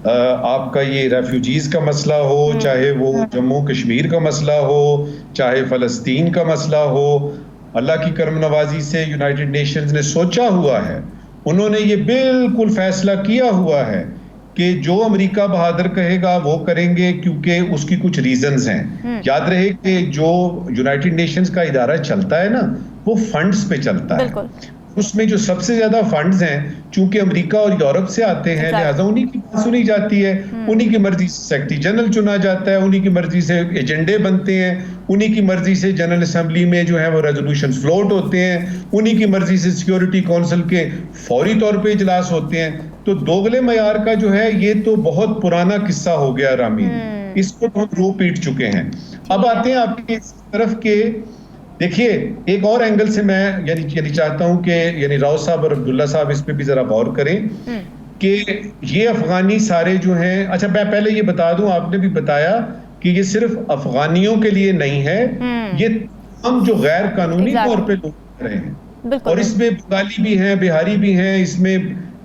आपका ये रेफ्यूजीज का मसला हो, चाहे वो जम्मू कश्मीर का मसला हो, चाहे फ़लस्तीन का मसला हो। अल्लाह की करम नवाजी से यूनाइटेड नेशंस ने सोचा हुआ है, उन्होंने ये बिल्कुल फैसला किया हुआ है कि जो अमेरिका बहादुर कहेगा वो करेंगे, क्योंकि उसकी कुछ रीजंस हैं। याद रहे कि जो यूनाइटेड नेशंस का इदारा चलता है ना, वो फंड्स पे चलता है। उसमें जो सबसे ज्यादा फंड्स हैं, चूंकि अमेरिका और यूरोप से आते हैं, लिहाजा उन्हीं की बात सुनी जाती है, उन्हीं की मर्जी से सेक्रेटरी जनरल चुना जाता है, उन्हीं की मर्जी से एजेंडे बनते हैं, उन्हीं की मर्जी से जनरल असेंबली में जो है वो रेजोल्यूशन फ्लोट होते हैं, उन्हीं की मर्जी से सिक्योरिटी काउंसिल के फौरी तौर पे इजलास होते हैं। तो दोगले मयार का जो है ये तो बहुत पुराना किस्सा हो गया रामीन, इसको तो हम रो पीट चुके हैं। अब आते हैं आपकी इस तरफ के, देखिए एक और एंगल से मैं यानी चाहता हूं कि यानी राव साहब और अब्दुल्ला साहब इस पे भी जरा गौर करें कि ये अफगानी सारे जो हैं, अच्छा मैं पहले ये बता दूं, आपने भी बताया कि ये सिर्फ अफगानियों के लिए नहीं है, ये हम जो गैर कानूनी तौर पे लोग रहे हैं, और इसमें बंगाली भी हैं, बिहारी भी हैं, इसमें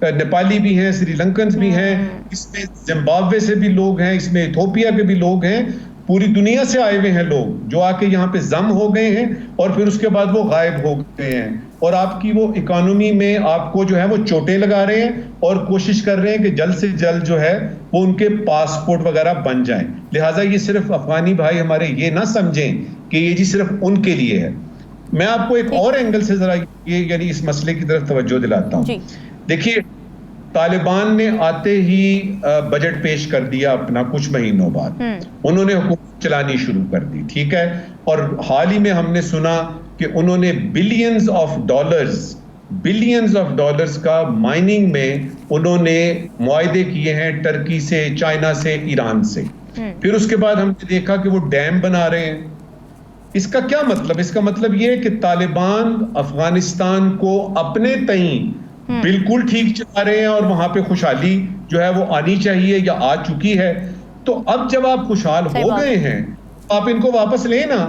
नेपाली भी हैं, श्रीलंकन भी हैं, इसमें जिम्बाब्वे से भी लोग हैं, इसमें इथोपिया के भी लोग हैं, पूरी दुनिया से आए हुए हैं लोग जो आके यहाँ पे जम हो गए हैं और फिर उसके बाद वो गायब हो गए हैं, और आपकी वो इकोनॉमी में आपको जो है वो चोटें लगा रहे हैं और कोशिश कर रहे हैं कि जल्द से जल्द जो है वो उनके पासपोर्ट वगैरह बन जाएं। लिहाजा ये सिर्फ अफगानी भाई हमारे ये ना समझें कि ये जी सिर्फ उनके लिए है। मैं आपको एक और एंगल से जरा ये यानी इस मसले की तरफ तवज्जो दिलाता हूँ। देखिए, तालिबान ने आते ही बजट पेश कर दिया अपना, कुछ महीनों बाद उन्होंने हुकूमत चलानी शुरू कर दी, ठीक है, और हाल ही में हमने सुना कि उन्होंने बिलियंस ऑफ डॉलर्स का माइनिंग में उन्होंने मुआहदे किए हैं टर्की से, चाइना से, ईरान से। फिर उसके बाद हमने देखा कि वो डैम बना रहे हैं। इसका क्या मतलब? इसका मतलब ये है कि तालिबान अफगानिस्तान को अपने तई बिल्कुल ठीक चला रहे हैं और वहां पे खुशहाली जो है वो आनी चाहिए या आ चुकी है। तो अब जब आप खुशहाल हो गए हैं, आप इनको वापस लें ना,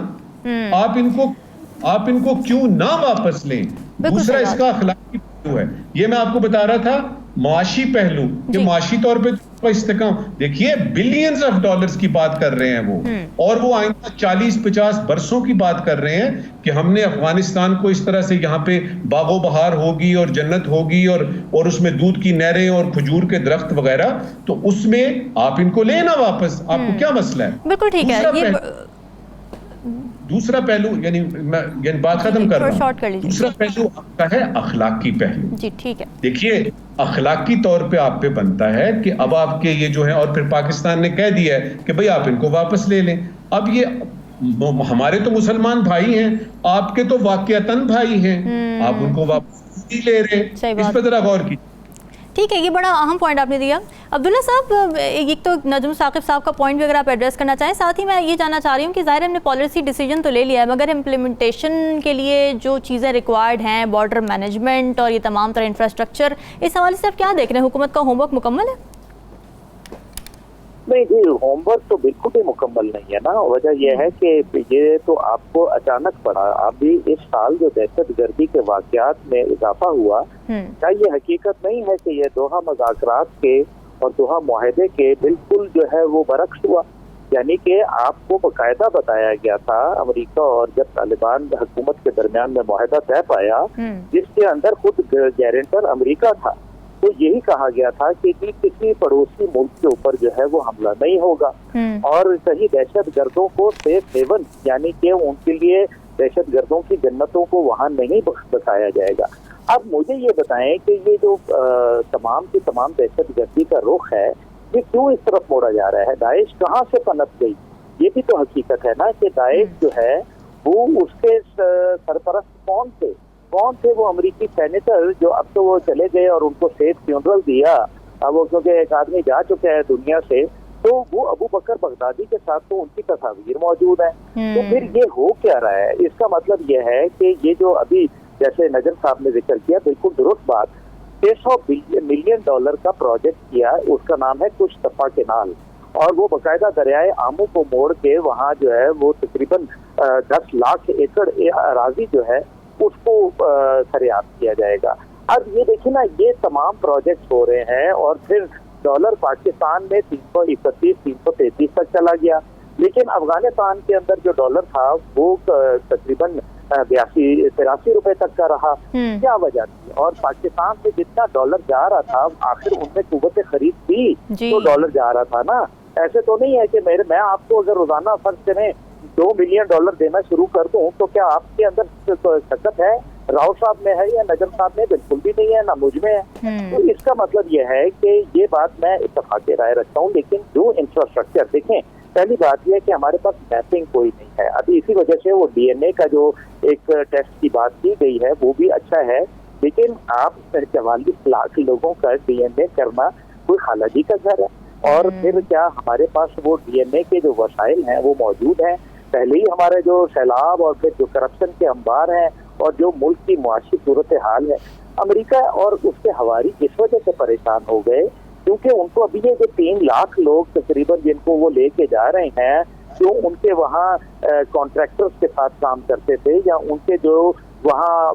आप इनको क्यों ना वापस लें? दूसरा इसका अखलाकी पहलू है, ये मैं आपको बता रहा था, माशी पहलू, कि माशी तौर पे इस्तेकाम, देखिए बिलियंस ऑफ डॉलर्स की बात कर रहे हैं वो, और वो आइंदा 40-50 बरसों की बात कर रहे हैं कि हमने अफगानिस्तान को इस तरह से यहाँ पे बागो बहार होगी और जन्नत होगी और उसमें दूध की नहरें और खजूर के दरख्त वगैरह, तो उसमें आप इनको लेना वापस, आपको क्या मसला है? बिल्कुल ठीक है। दूसरा पहलू यानी बात खत्म कर रहा हूं, दूसरा पहलू आपका है अखलाकी पहलू। जी ठीक है। देखिए, अखलाकी तौर पे आप पे बनता है कि अब आपके ये जो है, और फिर पाकिस्तान ने कह दिया है कि भाई आप इनको वापस ले लें। अब ये हमारे तो मुसलमान भाई हैं, आपके तो वाकयातन भाई हैं, आप उनको वापस नहीं ले रहे, इस पर जरा गौर कीजिए। ठीक है, ये बड़ा अहम पॉइंट आपने दिया। अब्दुल्ला साहब, एक तो नजमुल साकिब साहब का पॉइंट भी अगर आप एड्रेस करना चाहें, साथ ही मैं ये जानना चाह रही हूँ कि ज़ाहिर हमने पॉलिसी डिसीजन तो ले लिया है, मगर इम्प्लीमेंटेशन के लिए जो चीज़ें रिक्वायर्ड हैं, बॉर्डर मैनेजमेंट और ये तमाम तरह इंफ्रास्ट्रक्चर, इस हवाले से आप क्या देख रहे हैं? हुकूमत का होमवर्क मुकम्मल है? नहीं जी, होमवर्क तो बिल्कुल भी मुकम्मल नहीं है ना। वजह यह है कि ये तो आपको अचानक पड़ा। अभी इस साल जो दहशतगर्दी के वाकयात में इजाफा हुआ, क्या ये हकीकत नहीं है कि ये दोहा मुज़ाकरात के और दोहा मुआहदे के बिल्कुल जो है वो बरक्स हुआ? यानी कि आपको बाकायदा बताया गया था, अमेरिका और जब तालिबान हुकूमत के दरमियान में मुआहदा तय पाया, जिसके अंदर खुद गारंटर अमेरिका था, तो यही कहा गया था कि किसी पड़ोसी मुल्क के ऊपर जो है वो हमला नहीं होगा और कहीं दहशतगर्दों को सेफ हेवन यानी कि उनके लिए दहशतगर्दों की जन्नतों को वहां नहीं बसाया जाएगा। अब मुझे ये बताएं कि ये जो तमाम की तमाम दहशतगर्दी का रुख है, ये क्यों इस तरफ मोड़ा जा रहा है? दाइश कहाँ से पनप गई? ये भी तो हकीकत है ना कि दाइश जो है वो उसके सरपरस्त कौन थे? कौन थे वो अमेरिकी सेनेटर जो अब तो वो चले गए और उनको सेफ फ्यूनरल दिया, अब वो क्योंकि एक आदमी जा चुके हैं दुनिया से, तो वो अबू बकर बगदादी के साथ तो उनकी तस्वीर मौजूद है। तो फिर ये हो क्या रहा है? इसका मतलब ये है कि ये जो अभी जैसे नजर साहब ने जिक्र किया, बिल्कुल दुरुस्त बात, $600 मिलियन का प्रोजेक्ट किया, उसका नाम है कुश्तफा केनाल, और वो बाकायदा दरियाए आमू को मोड़ के वहाँ जो है वो तकरीबन 10 लाख एकड़ अराजी जो है उसको सरेआम किया जाएगा। अब ये देखिए ना, ये तमाम प्रोजेक्ट हो रहे हैं और फिर डॉलर पाकिस्तान में 331-333 तक चला गया, लेकिन अफगानिस्तान के अंदर जो डॉलर था वो तकरीबन 82-83 रुपए तक का रहा। क्या वजह थी? और पाकिस्तान से जितना डॉलर जा रहा था, आखिर उनमें कुव्वत खरीद थी तो डॉलर जा रहा था ना। ऐसे तो नहीं है कि मैं आपको अगर रोजाना फर्ज करें $2 मिलियन देना शुरू कर दूं, तो क्या आपके अंदर ताकत है? राव साहब में है या नजर साहब में? बिल्कुल भी नहीं है, ना मुझ में है। तो इसका मतलब यह है कि ये बात मैं इत्तेफाक राय रखता हूँ, लेकिन जो इंफ्रास्ट्रक्चर देखें, पहली बात यह है कि हमारे पास मैपिंग कोई नहीं है अभी, इसी वजह से वो DNA का जो एक टेस्ट की बात की गई है वो भी अच्छा है, लेकिन आप 44 लाख लोगों का DNA करना कोई खालाजी का घर है? और फिर क्या हमारे पास वो DNA के जो वसाइल हैं वो मौजूद हैं? पहले ही हमारे जो सैलाब और फिर जो करप्शन के अंबार हैं और जो मुल्क की मुआशी सूरत हाल है, अमेरिका और उसके हवारी इस वजह से परेशान हो गए क्योंकि उनको अभी ये जो 3 लाख लोग तकरीबन जिनको वो लेके जा रहे हैं, जो उनके वहाँ कॉन्ट्रैक्टर्स के साथ काम करते थे या उनके जो वहाँ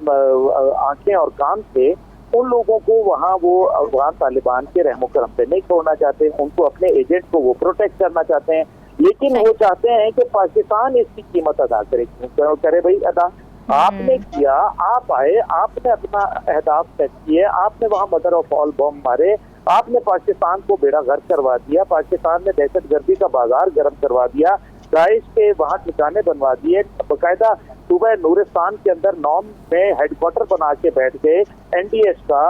आंखें और कान थे, उन लोगों को वहाँ वो अफगान तालिबान के रहमो करम पे नहीं छोड़ना चाहते, उनको अपने एजेंट को वो प्रोटेक्ट करना चाहते हैं, लेकिन वो चाहते हैं कि पाकिस्तान इसकी कीमत अदा करे। क्यों करे भाई अदा? आपने किया, आप आए, आपने अपना अहदाफ सेट किए, आपने वहाँ मदर ऑफ ऑल बॉम्ब मारे, आपने पाकिस्तान को बेड़ा गर्क करवा दिया, पाकिस्तान में दहशतगर्दी का बाजार गर्म करवा दिया, दाइश के वहाँ ठिकाने बनवा दिए, बाकायदा सुबह नूरिस्तान के अंदर नॉम में हेडक्वार्टर बना के बैठ गए, NDS का,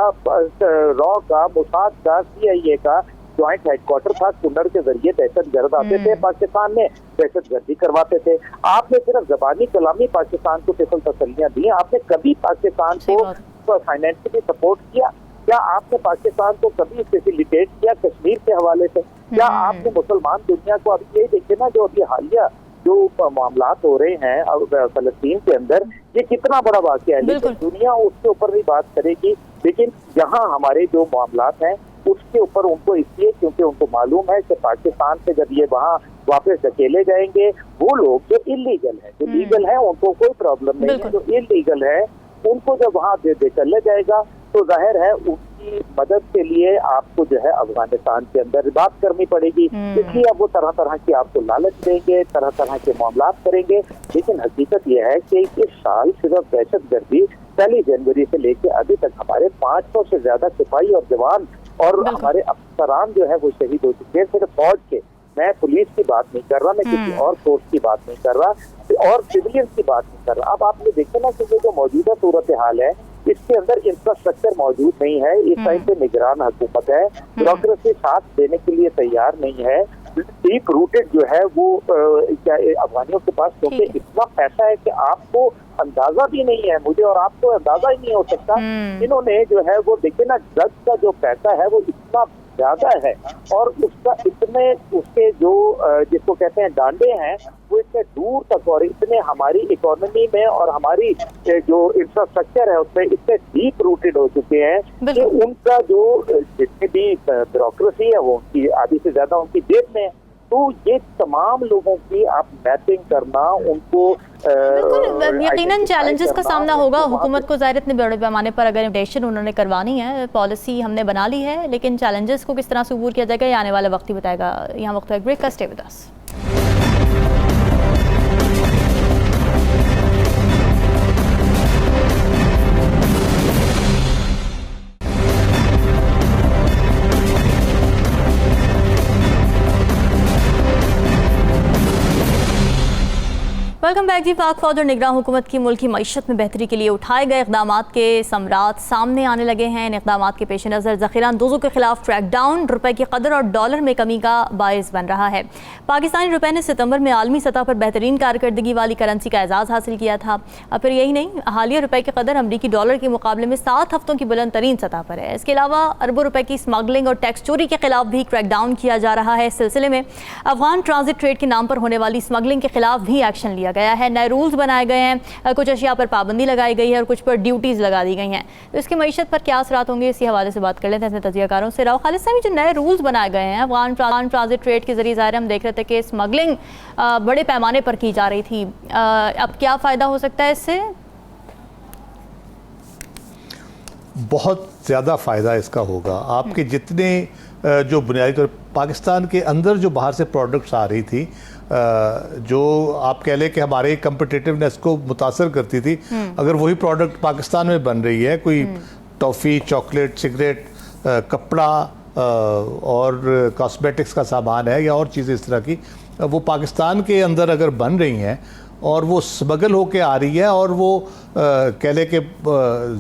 रॉ का, मोसाद का, CIA का ज्वाइंट हेडक्वार्टर था, कुन्नर के जरिए दहशतगर्द आते थे पाकिस्तान में, दहशतगर्दी करवाते थे। आपने सिर्फ जबानी कलामी पाकिस्तान को तिफल तसल्लियां दी, आपने कभी पाकिस्तान को फाइनेंशियली सपोर्ट किया? क्या आपने पाकिस्तान को कभी फैसिलिटेट किया कश्मीर के हवाले से? क्या आपने मुसलमान दुनिया को, अभी ये देखे ना जो अभी हालिया जो मामलात हो रहे हैं फलस्तीन के अंदर, ये कितना बड़ा वाकया है, लेकिन दुनिया उसके ऊपर भी बात करेगी, लेकिन यहाँ हमारे जो मामलात हैं उसके ऊपर उनको इसलिए क्योंकि उनको मालूम है कि पाकिस्तान से जब ये वहाँ वापस धकेले जाएंगे, वो लोग जो इलीगल है, जो लीगल है उनको कोई प्रॉब्लम नहीं है, जो इलीगल है उनको जब वहाँ चले जाएगा तो जाहिर है उसकी मदद के लिए आपको जो है अफगानिस्तान के अंदर बात करनी पड़ेगी। इसलिए अब वो तरह तरह की आपको लालच देंगे, तरह तरह के मामलात करेंगे, लेकिन हकीकत यह है कि इस साल सिर्फ दहशतगर्दी 1 जनवरी से लेकर अभी तक हमारे 500 से ज्यादा सिपाही और जवान और हमारे अफसरान जो है वो शहीद हो चुके हैं, सिर्फ फौज के। मैं पुलिस की बात नहीं कर रहा, मैं किसी और फोर्स की बात नहीं कर रहा और सिविलियंस की बात नहीं कर रहा। अब आपने देखा ना कि जो मौजूदा सूरत हाल है इसके अंदर इंफ्रास्ट्रक्चर मौजूद नहीं है, इस टाइम पे निगरान हुकूमत है, ब्यूरोक्रेसी साथ देने के लिए तैयार नहीं है, डीप रूटेड जो है वो क्या अफगानियों के पास क्योंकि इतना पैसा है कि आपको अंदाजा भी नहीं है, मुझे और आपको अंदाजा ही नहीं हो सकता। इन्होंने जो है वो देखे ना ड्रग्स का जो पैसा है वो इतना ज्यादा है और उसका इतने उसके जो जिसको कहते हैं डांडे हैं वो इतने दूर तक और इतने हमारी इकोनॉमी में और हमारी जो इंफ्रास्ट्रक्चर है उसमें इतने डीप रूटेड हो चुके हैं कि उनका जो जितनी भी ब्यूरोक्रेसी है वो उनकी आधी से ज्यादा उनकी जेब में है। तो ये तमाम लोगों की आप मैपिंग करना, उनको यकीनन चैलेंजेस का सामना होगा हुकूमत को, ज़ाहिर इतने बड़े पैमाने पर अगर इन्वेस्टिगेशन उन्होंने करवानी है, पॉलिसी हमने बना ली है, लेकिन चैलेंजेस को किस तरह से अबूर किया जाएगा ये आने वाला वक्त ही बताएगा। यहाँ वक्त है ब्रेक का, stay with us. Welcome back जी। पाक फौज और निगरान हुकूमत की मुल्क की मईशत में बेहतरी के लिए उठाए गए इकदाम के समरात सामने आने लगे हैं। इन इकदाम के पेश नज़र ज़ख़ीरा अंदोज़ों के खिलाफ क्रैकडाउन रुपए की कदर और डॉलर में कमी का बायस बन रहा है। पाकिस्तानी रुपए ने सितंबर में आलमी सतह पर बेहतरीन कारकर्दगी वाली करेंसी का एजाज़ हासिल किया था। फिर यही नहीं, हालिया रुपए की कदर अमरीकी डॉलर के मुकाबले में 7 हफ्तों की बुलंद तरीन सतह पर है। इसके अलावा अरबों रुपए की स्मगलिंग और टैक्स चोरी के खिलाफ भी क्रैकडाउन किया जा रहा है। इस सिलसिले में अफगान ट्रांजिट ट्रेड के नाम पर होने वाली स्मगलिंग के खिलाफ भी एक्शन लिया गया है। नए रूल्स बनाए गए हैं, कुछ अशिया पर पाबंदी लगाई गई है और कुछ पर ड्यूटीज़ लगा दी गई हैं। तो इसकी मईशत पर क्या असरात होंगे, इसी हवाले से बात कर लेते हैं अपने तजियाकारों से। राव खालिद साहब, जो नए रूल्स बनाए गए हैं अफगान ट्रांजिट ट्रेड के जरिए, ज़ाहिर हम देख रहे थे कि स्मगलिंग बड़े पैमाने पर की जा रही थी, अब क्या फ़ायदा हो सकता है इससे? बहुत ज़्यादा फ़ायदा इसका होगा। आपके जितने जो बुनियादी तौर पाकिस्तान के अंदर जो बाहर से प्रोडक्ट्स आ रही थी, जो आप कह लें कि हमारे कम्पिटिटिवनेस को मुतासर करती थी, अगर वही प्रोडक्ट पाकिस्तान में बन रही है, कोई टॉफ़ी, चॉकलेट, सिगरेट, कपड़ा और कॉस्मेटिक्स का सामान है या और चीज़ें इस तरह की, वो पाकिस्तान के अंदर अगर बन रही हैं और वो स्मगल होके आ रही है और वो कह लें कि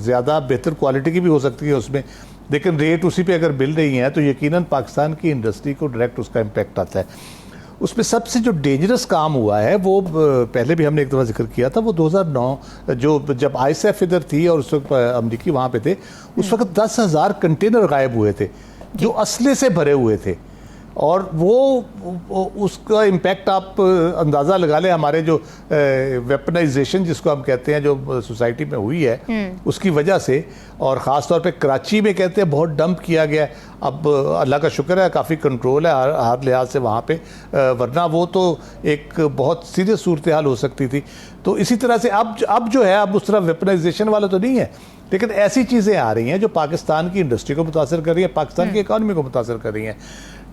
ज़्यादा बेहतर क्वालिटी की भी हो सकती है उसमें, लेकिन रेट उसी पे अगर मिल रही हैं, तो यकीनन पाकिस्तान की इंडस्ट्री को डायरेक्ट उसका इम्पेक्ट आता है। उसमें सबसे जो डेंजरस काम हुआ है वो पहले भी हमने एक दफ़ा जिक्र किया था, वो 2009 जब ISAF इधर थी और उस वक्त अमरीकी वहाँ पे थे, उस वक्त 10,000 कंटेनर गायब हुए थे जो असले से भरे हुए थे। और वो उसका इम्पैक्ट आप अंदाज़ा लगा लें, हमारे जो वेपनाइजेशन जिसको हम कहते हैं जो सोसाइटी में हुई है उसकी वजह से, और ख़ास तौर पे कराची में कहते हैं बहुत डंप किया गया। अब अल्लाह का शुक्र है काफ़ी कंट्रोल है हर लिहाज से वहाँ पे, वरना वो तो एक बहुत सीरियस सूरत हाल हो सकती थी। तो इसी तरह से अब जो है, अब उस तरह वेपनाइजेशन वाला तो नहीं है, लेकिन ऐसी चीज़ें आ रही हैं जो पाकिस्तान की इंडस्ट्री को मुतासर कर रही है, पाकिस्तान की इकानमी को मुतासर कर रही हैं।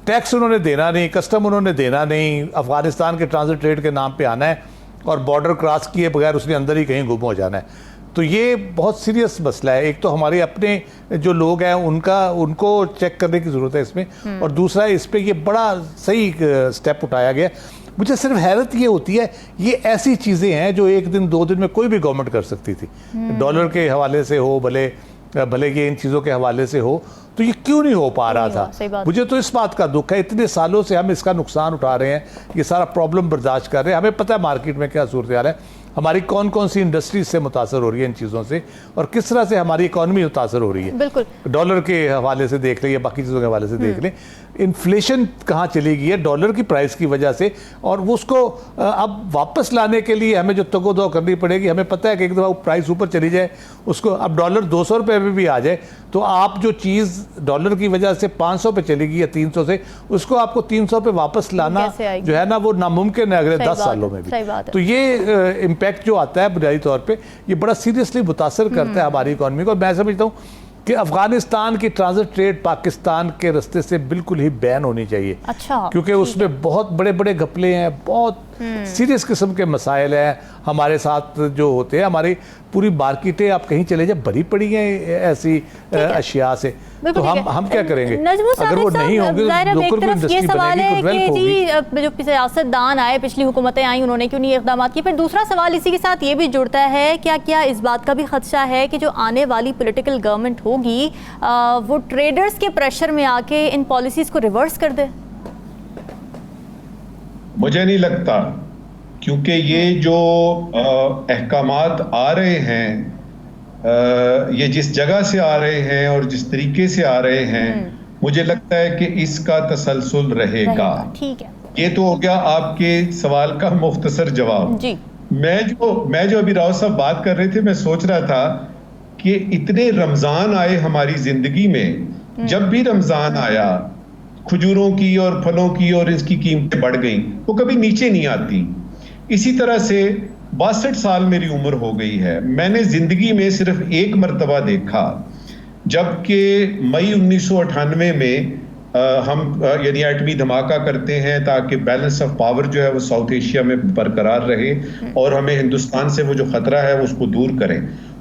टैक्स उन्होंने देना नहीं, कस्टम उन्होंने देना नहीं, अफगानिस्तान के ट्रांजिट ट्रेड के नाम पे आना है और बॉर्डर क्रॉस किए बगैर उसने अंदर ही कहीं गुम हो जाना है। तो ये बहुत सीरियस मसला है। एक तो हमारे अपने जो लोग हैं उनको चेक करने की ज़रूरत है इसमें, और दूसरा इस पर ये बड़ा सही स्टेप उठाया गया। मुझे सिर्फ हैरत ये होती है, ये ऐसी चीज़ें हैं जो एक दिन 2 दिन में कोई भी गवर्नमेंट कर सकती थी, डॉलर के हवाले से हो, भले ये इन चीज़ों के हवाले से हो, तो ये क्यों नहीं हो पा रहा था? मुझे तो इस बात का दुख है, इतने सालों से हम इसका नुकसान उठा रहे हैं, ये सारा प्रॉब्लम बर्दाश्त कर रहे हैं, हमें पता है मार्केट में क्या सूरत हाल है, हमारी कौन कौन सी इंडस्ट्रीज से मुतासर हो रही है इन चीज़ों से, और किस तरह से हमारी इकॉनमी मुतासर हो रही है। बिल्कुल, डॉलर के हवाले से देख लें या बाकी चीज़ों के हवाले से देख लें, इन्फ्लेशन कहाँ चली गई है डॉलर की प्राइस की वजह से, और वो उसको अब वापस लाने के लिए हमें जो तगोदो करनी पड़ेगी। हमें पता है कि एक दफ़ा प्राइस ऊपर चली जाए, उसको अब डॉलर 200 रुपये में भी आ जाए, तो आप जो चीज़ डॉलर की वजह से 500 पे चलेगी या 300 से, उसको आपको 300 पे वापस लाना जो है ना, वो नामुमकिन है अगले 10 सालों में भी। तो ये इम्पैक्ट जो आता है बुनियादी तौर पे, ये बड़ा सीरियसली मुतासर करता है हमारी इकॉनमी को। मैं समझता हूँ कि अफगानिस्तान की ट्रांजिट ट्रेड पाकिस्तान के रास्ते से बिल्कुल ही बैन होनी चाहिए। अच्छा, क्योंकि उसमें बहुत बड़े बड़े घपले हैं, बहुत सीरियस किस्म के मसाइल हैं हमारे साथ जो होते हैं। हमारी पूरी मार्केटें आप कहीं चले जाए भरी पड़ी हैं ऐसी अशिया से, तो हम क्या करेंगे अगर वो नहीं होंगे? लोकल इंडस्ट्री बनेगी, डेवलप होगी। जो सियासतदान आए, पिछली हुकूमतें आई, उन्होंने क्यों नहीं इकदाम किए? फिर दूसरा सवाल इसी के साथ ये भी जुड़ता है, क्या इस बात का भी खदशा है कि जो आने वाली पॉलिटिकल गवर्नमेंट होगी वो ट्रेडर्स के प्रेशर में आके इन पॉलिसीज को रिवर्स कर दे? मुझे नहीं लगता, क्योंकि ये जो अहकामात आ रहे हैं, ये जिस जगह से आ रहे हैं और जिस तरीके से आ रहे हैं, मुझे लगता है कि इसका तसलसल रहेगा। ठीक है, ये तो हो गया आपके सवाल का मुख्तसर जवाब जी। मैं जो अभी राव साहब बात कर रहे थे, मैं सोच रहा था कि इतने रमजान आए हमारी जिंदगी में, जब भी रमजान आया खजूरों की और फलों की और इसकी कीमतें बढ़ गई, वो कभी नीचे नहीं आती। इसी तरह से 62 साल मेरी उम्र हो गई है, मैंने जिंदगी में सिर्फ एक मर्तबा देखा, जबकि मई 1998 में हम यानी एटमी धमाका करते हैं ताकि बैलेंस ऑफ पावर जो है वो साउथ एशिया में बरकरार रहे और हमें हिंदुस्तान से वो जो खतरा है उसको दूर करें।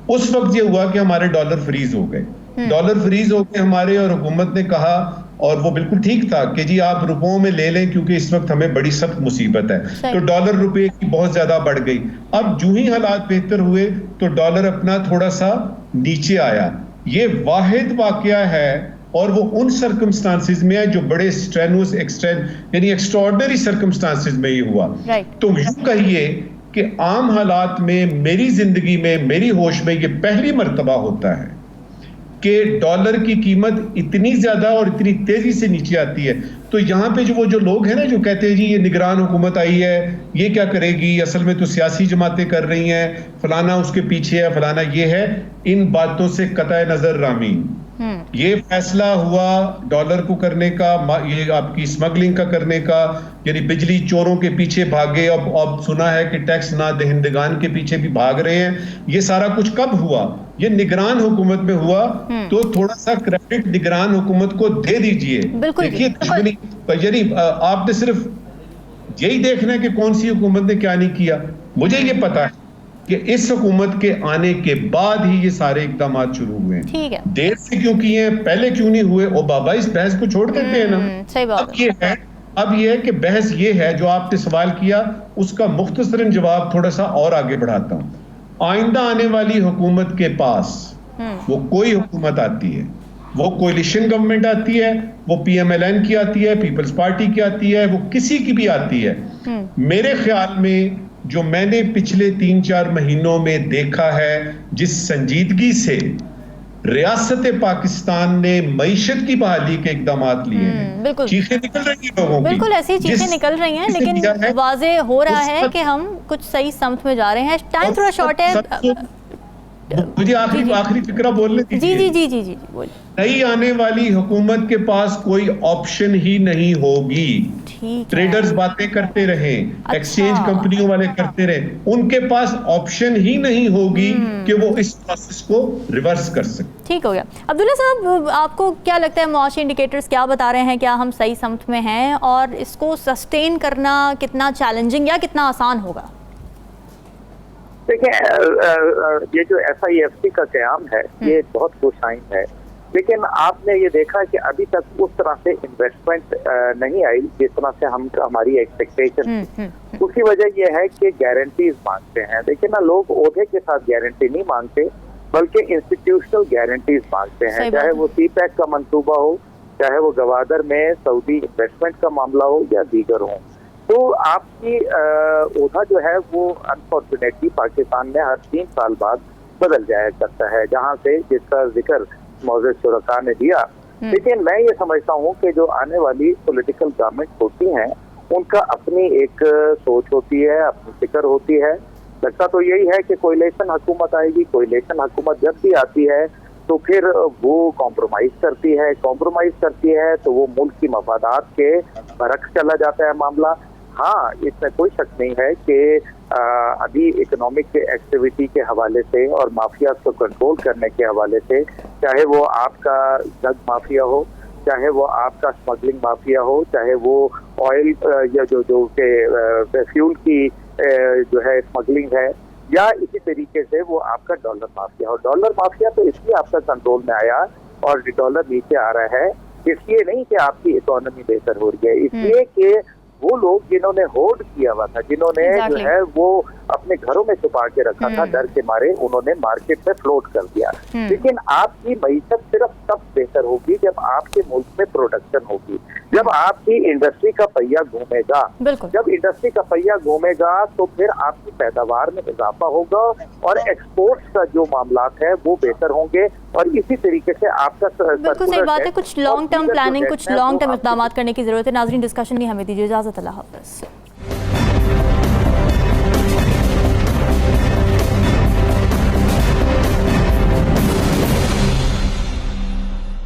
उस वक्त ये हुआ कि हमारे डॉलर फ्रीज हो गए, डॉलर फ्रीज हो गए हमारे, और हुकूमत ने कहा और वो बिल्कुल ठीक था कि जी आप रुपयों में ले लें क्योंकि इस वक्त हमें बड़ी सख्त मुसीबत है। तो डॉलर रुपए की बहुत ज्यादा बढ़ गई। अब जो ही हालात बेहतर हुए तो डॉलर अपना थोड़ा सा नीचे आया। ये वाहिद वाकया है और वो उन सर्कमस्टांसिस में है जो बड़े स्ट्रेनुअस यानी एक्स्ट्राऑर्डिनरी सर्कमस्टांसिस में ही हुआ। तो यूं कहिए कि आम हालात में मेरी जिंदगी में मेरी होश में ये पहली मर्तबा होता है कि डॉलर की कीमत इतनी ज्यादा और इतनी तेजी से नीचे आती है। तो यहाँ पे जो लोग हैं ना जो कहते हैं जी ये निगरान हुकूमत आई है, ये क्या करेगी, असल में तो सियासी जमातें कर रही हैं, फलाना उसके पीछे है, फलाना ये है, इन बातों से कतई नजर रामीन। ये फैसला हुआ डॉलर को करने का, ये आपकी स्मगलिंग का करने का, यानी बिजली चोरों के पीछे भागे। अब सुना है कि टैक्स ना दहिंदगान के पीछे भी भाग रहे हैं। ये सारा कुछ कब हुआ? ये निगरान हुकूमत में हुआ। तो थोड़ा सा क्रेडिट निगरान हुकूमत को दे दीजिए। देखिए दुश्मनी, यानी आपने सिर्फ यही देखना है कि कौन सी हुकूमत ने क्या नहीं किया। मुझे ये पता है कि इस हुकूमत के आने के बाद ही ये सारे इकदाम शुरू हुए हैं। ठीक है, देर से क्यों किए हैं, पहले क्यों नहीं हुए? ओ बाबा इस बहस को छोड़ देते हैं ना। सही बात है। अब ये है कि बहस ये है जो आपने सवाल किया उसका मुख्तसरन जवाब थोड़ा सा और आगे बढ़ाता हूं। आइंदा आने वाली हुकूमत के पास वो कोई हुकूमत आती है, वो कोalition गवर्नमेंट आती है, वो PMLN की आती है, पीपल्स पार्टी की आती है, वो किसी की भी आती है, मेरे ख्याल में जो मैंने पिछले 3-4 महीनों में देखा है जिस संजीदगी से रियासत पाकिस्तान ने मईशत की बहाली के इकदाम लिए हैं, चीखें निकल रही हैं लोगों की, बिल्कुल ऐसी चीखें निकल रही हैं, लेकिन वाजे हो रहा है कि हम कुछ सही समत में जा रहे हैं। टाइम थोड़ा शॉर्ट है, मुझे आखिरी फिक्रा बोलने दीजिए। जी बोलिए। नई आने वाली हुकूमत के पास कोई ऑप्शन ही नहीं होगी। ट्रेडर्स बातें करते रहे, एक्सचेंज कंपनियों वाले करते रहे, उनके पास ऑप्शन ही नहीं होगी कि वो इस प्रोसेस को रिवर्स कर सके। ठीक हो गया। अब्दुल्ला साहब, आपको क्या लगता है मुआशी इंडिकेटर्स क्या बता रहे हैं? क्या हम सही समत में हैं और इसको सस्टेन करना कितना चैलेंजिंग या कितना आसान होगा? देखिए, ये जो FIFC का क़याम है ये बहुत खुशाइन है, लेकिन आपने ये देखा कि अभी तक उस तरह से इन्वेस्टमेंट नहीं आई जिस तरह से हमारी एक्सपेक्टेशन थी। उसकी वजह यह है कि गारंटीज मांगते हैं। देखिए ना, लोग ओहदे के साथ गारंटी नहीं मांगते बल्कि इंस्टीट्यूशनल गारंटीज मांगते हैं, चाहे वो CPEC का मंसूबा हो, चाहे वो गवादर में सऊदी इन्वेस्टमेंट का मामला हो या दीगर हो। तो आपकी ओहदा जो है वो अनफॉर्चुनेटली पाकिस्तान में हर 3 साल बाद बदल जाया करता है, जहाँ से जिसका जिक्र मौजूद शुरका ने दिया। लेकिन मैं ये समझता हूँ कि जो आने वाली पॉलिटिकल गवर्नमेंट होती हैं उनका अपनी एक सोच होती है, अपनी फिक्र होती है। लगता तो यही है कि कोalition हुकूमत आएगी, कोalition हुकूमत जब भी आती है तो फिर वो कॉम्प्रोमाइज करती है तो वो मुल्क की मफादात के बरक्स चला जाता है मामला। हाँ, इसमें कोई शक नहीं है कि अभी इकोनॉमिक एक्टिविटी के हवाले से और माफिया को कंट्रोल करने के हवाले से, चाहे वो आपका ड्रग माफिया हो, चाहे वो आपका स्मगलिंग माफिया हो, चाहे वो ऑयल या जो के फ्यूल की जो है स्मगलिंग है, या इसी तरीके से वो आपका डॉलर माफिया हो। डॉलर माफिया तो इसलिए आपका कंट्रोल में आया और डॉलर नीचे आ रहा है इसलिए नहीं कि आपकी इकोनॉमी बेहतर हो रही है, इसलिए कि वो लोग जिन्होंने होल्ड किया हुआ था, जिन्होंने जो है वो अपने घरों में छुपा के रखा था, डर के मारे उन्होंने मार्केट में फ्लोट कर दिया। लेकिन आपकी मईशत सिर्फ तब बेहतर होगी जब आपके मुल्क में प्रोडक्शन होगी, जब आपकी इंडस्ट्री का पहिया घूमेगा। जब इंडस्ट्री का पहिया घूमेगा तो फिर आपकी पैदावार में इजाफा होगा और एक्सपोर्ट्स का जो मामलात है वो बेहतर होंगे और इसी तरीके से आपका बिल्कुल सही बात है। कुछ लॉन्ग टर्म प्लानिंग, कुछ लॉन्ग टर्म इक़दाम करने की जरूरत है। नाज़रीन, डिस्कशन नहीं हमें दीजिए इजाज़त। अल्लाह हाफ़िज़।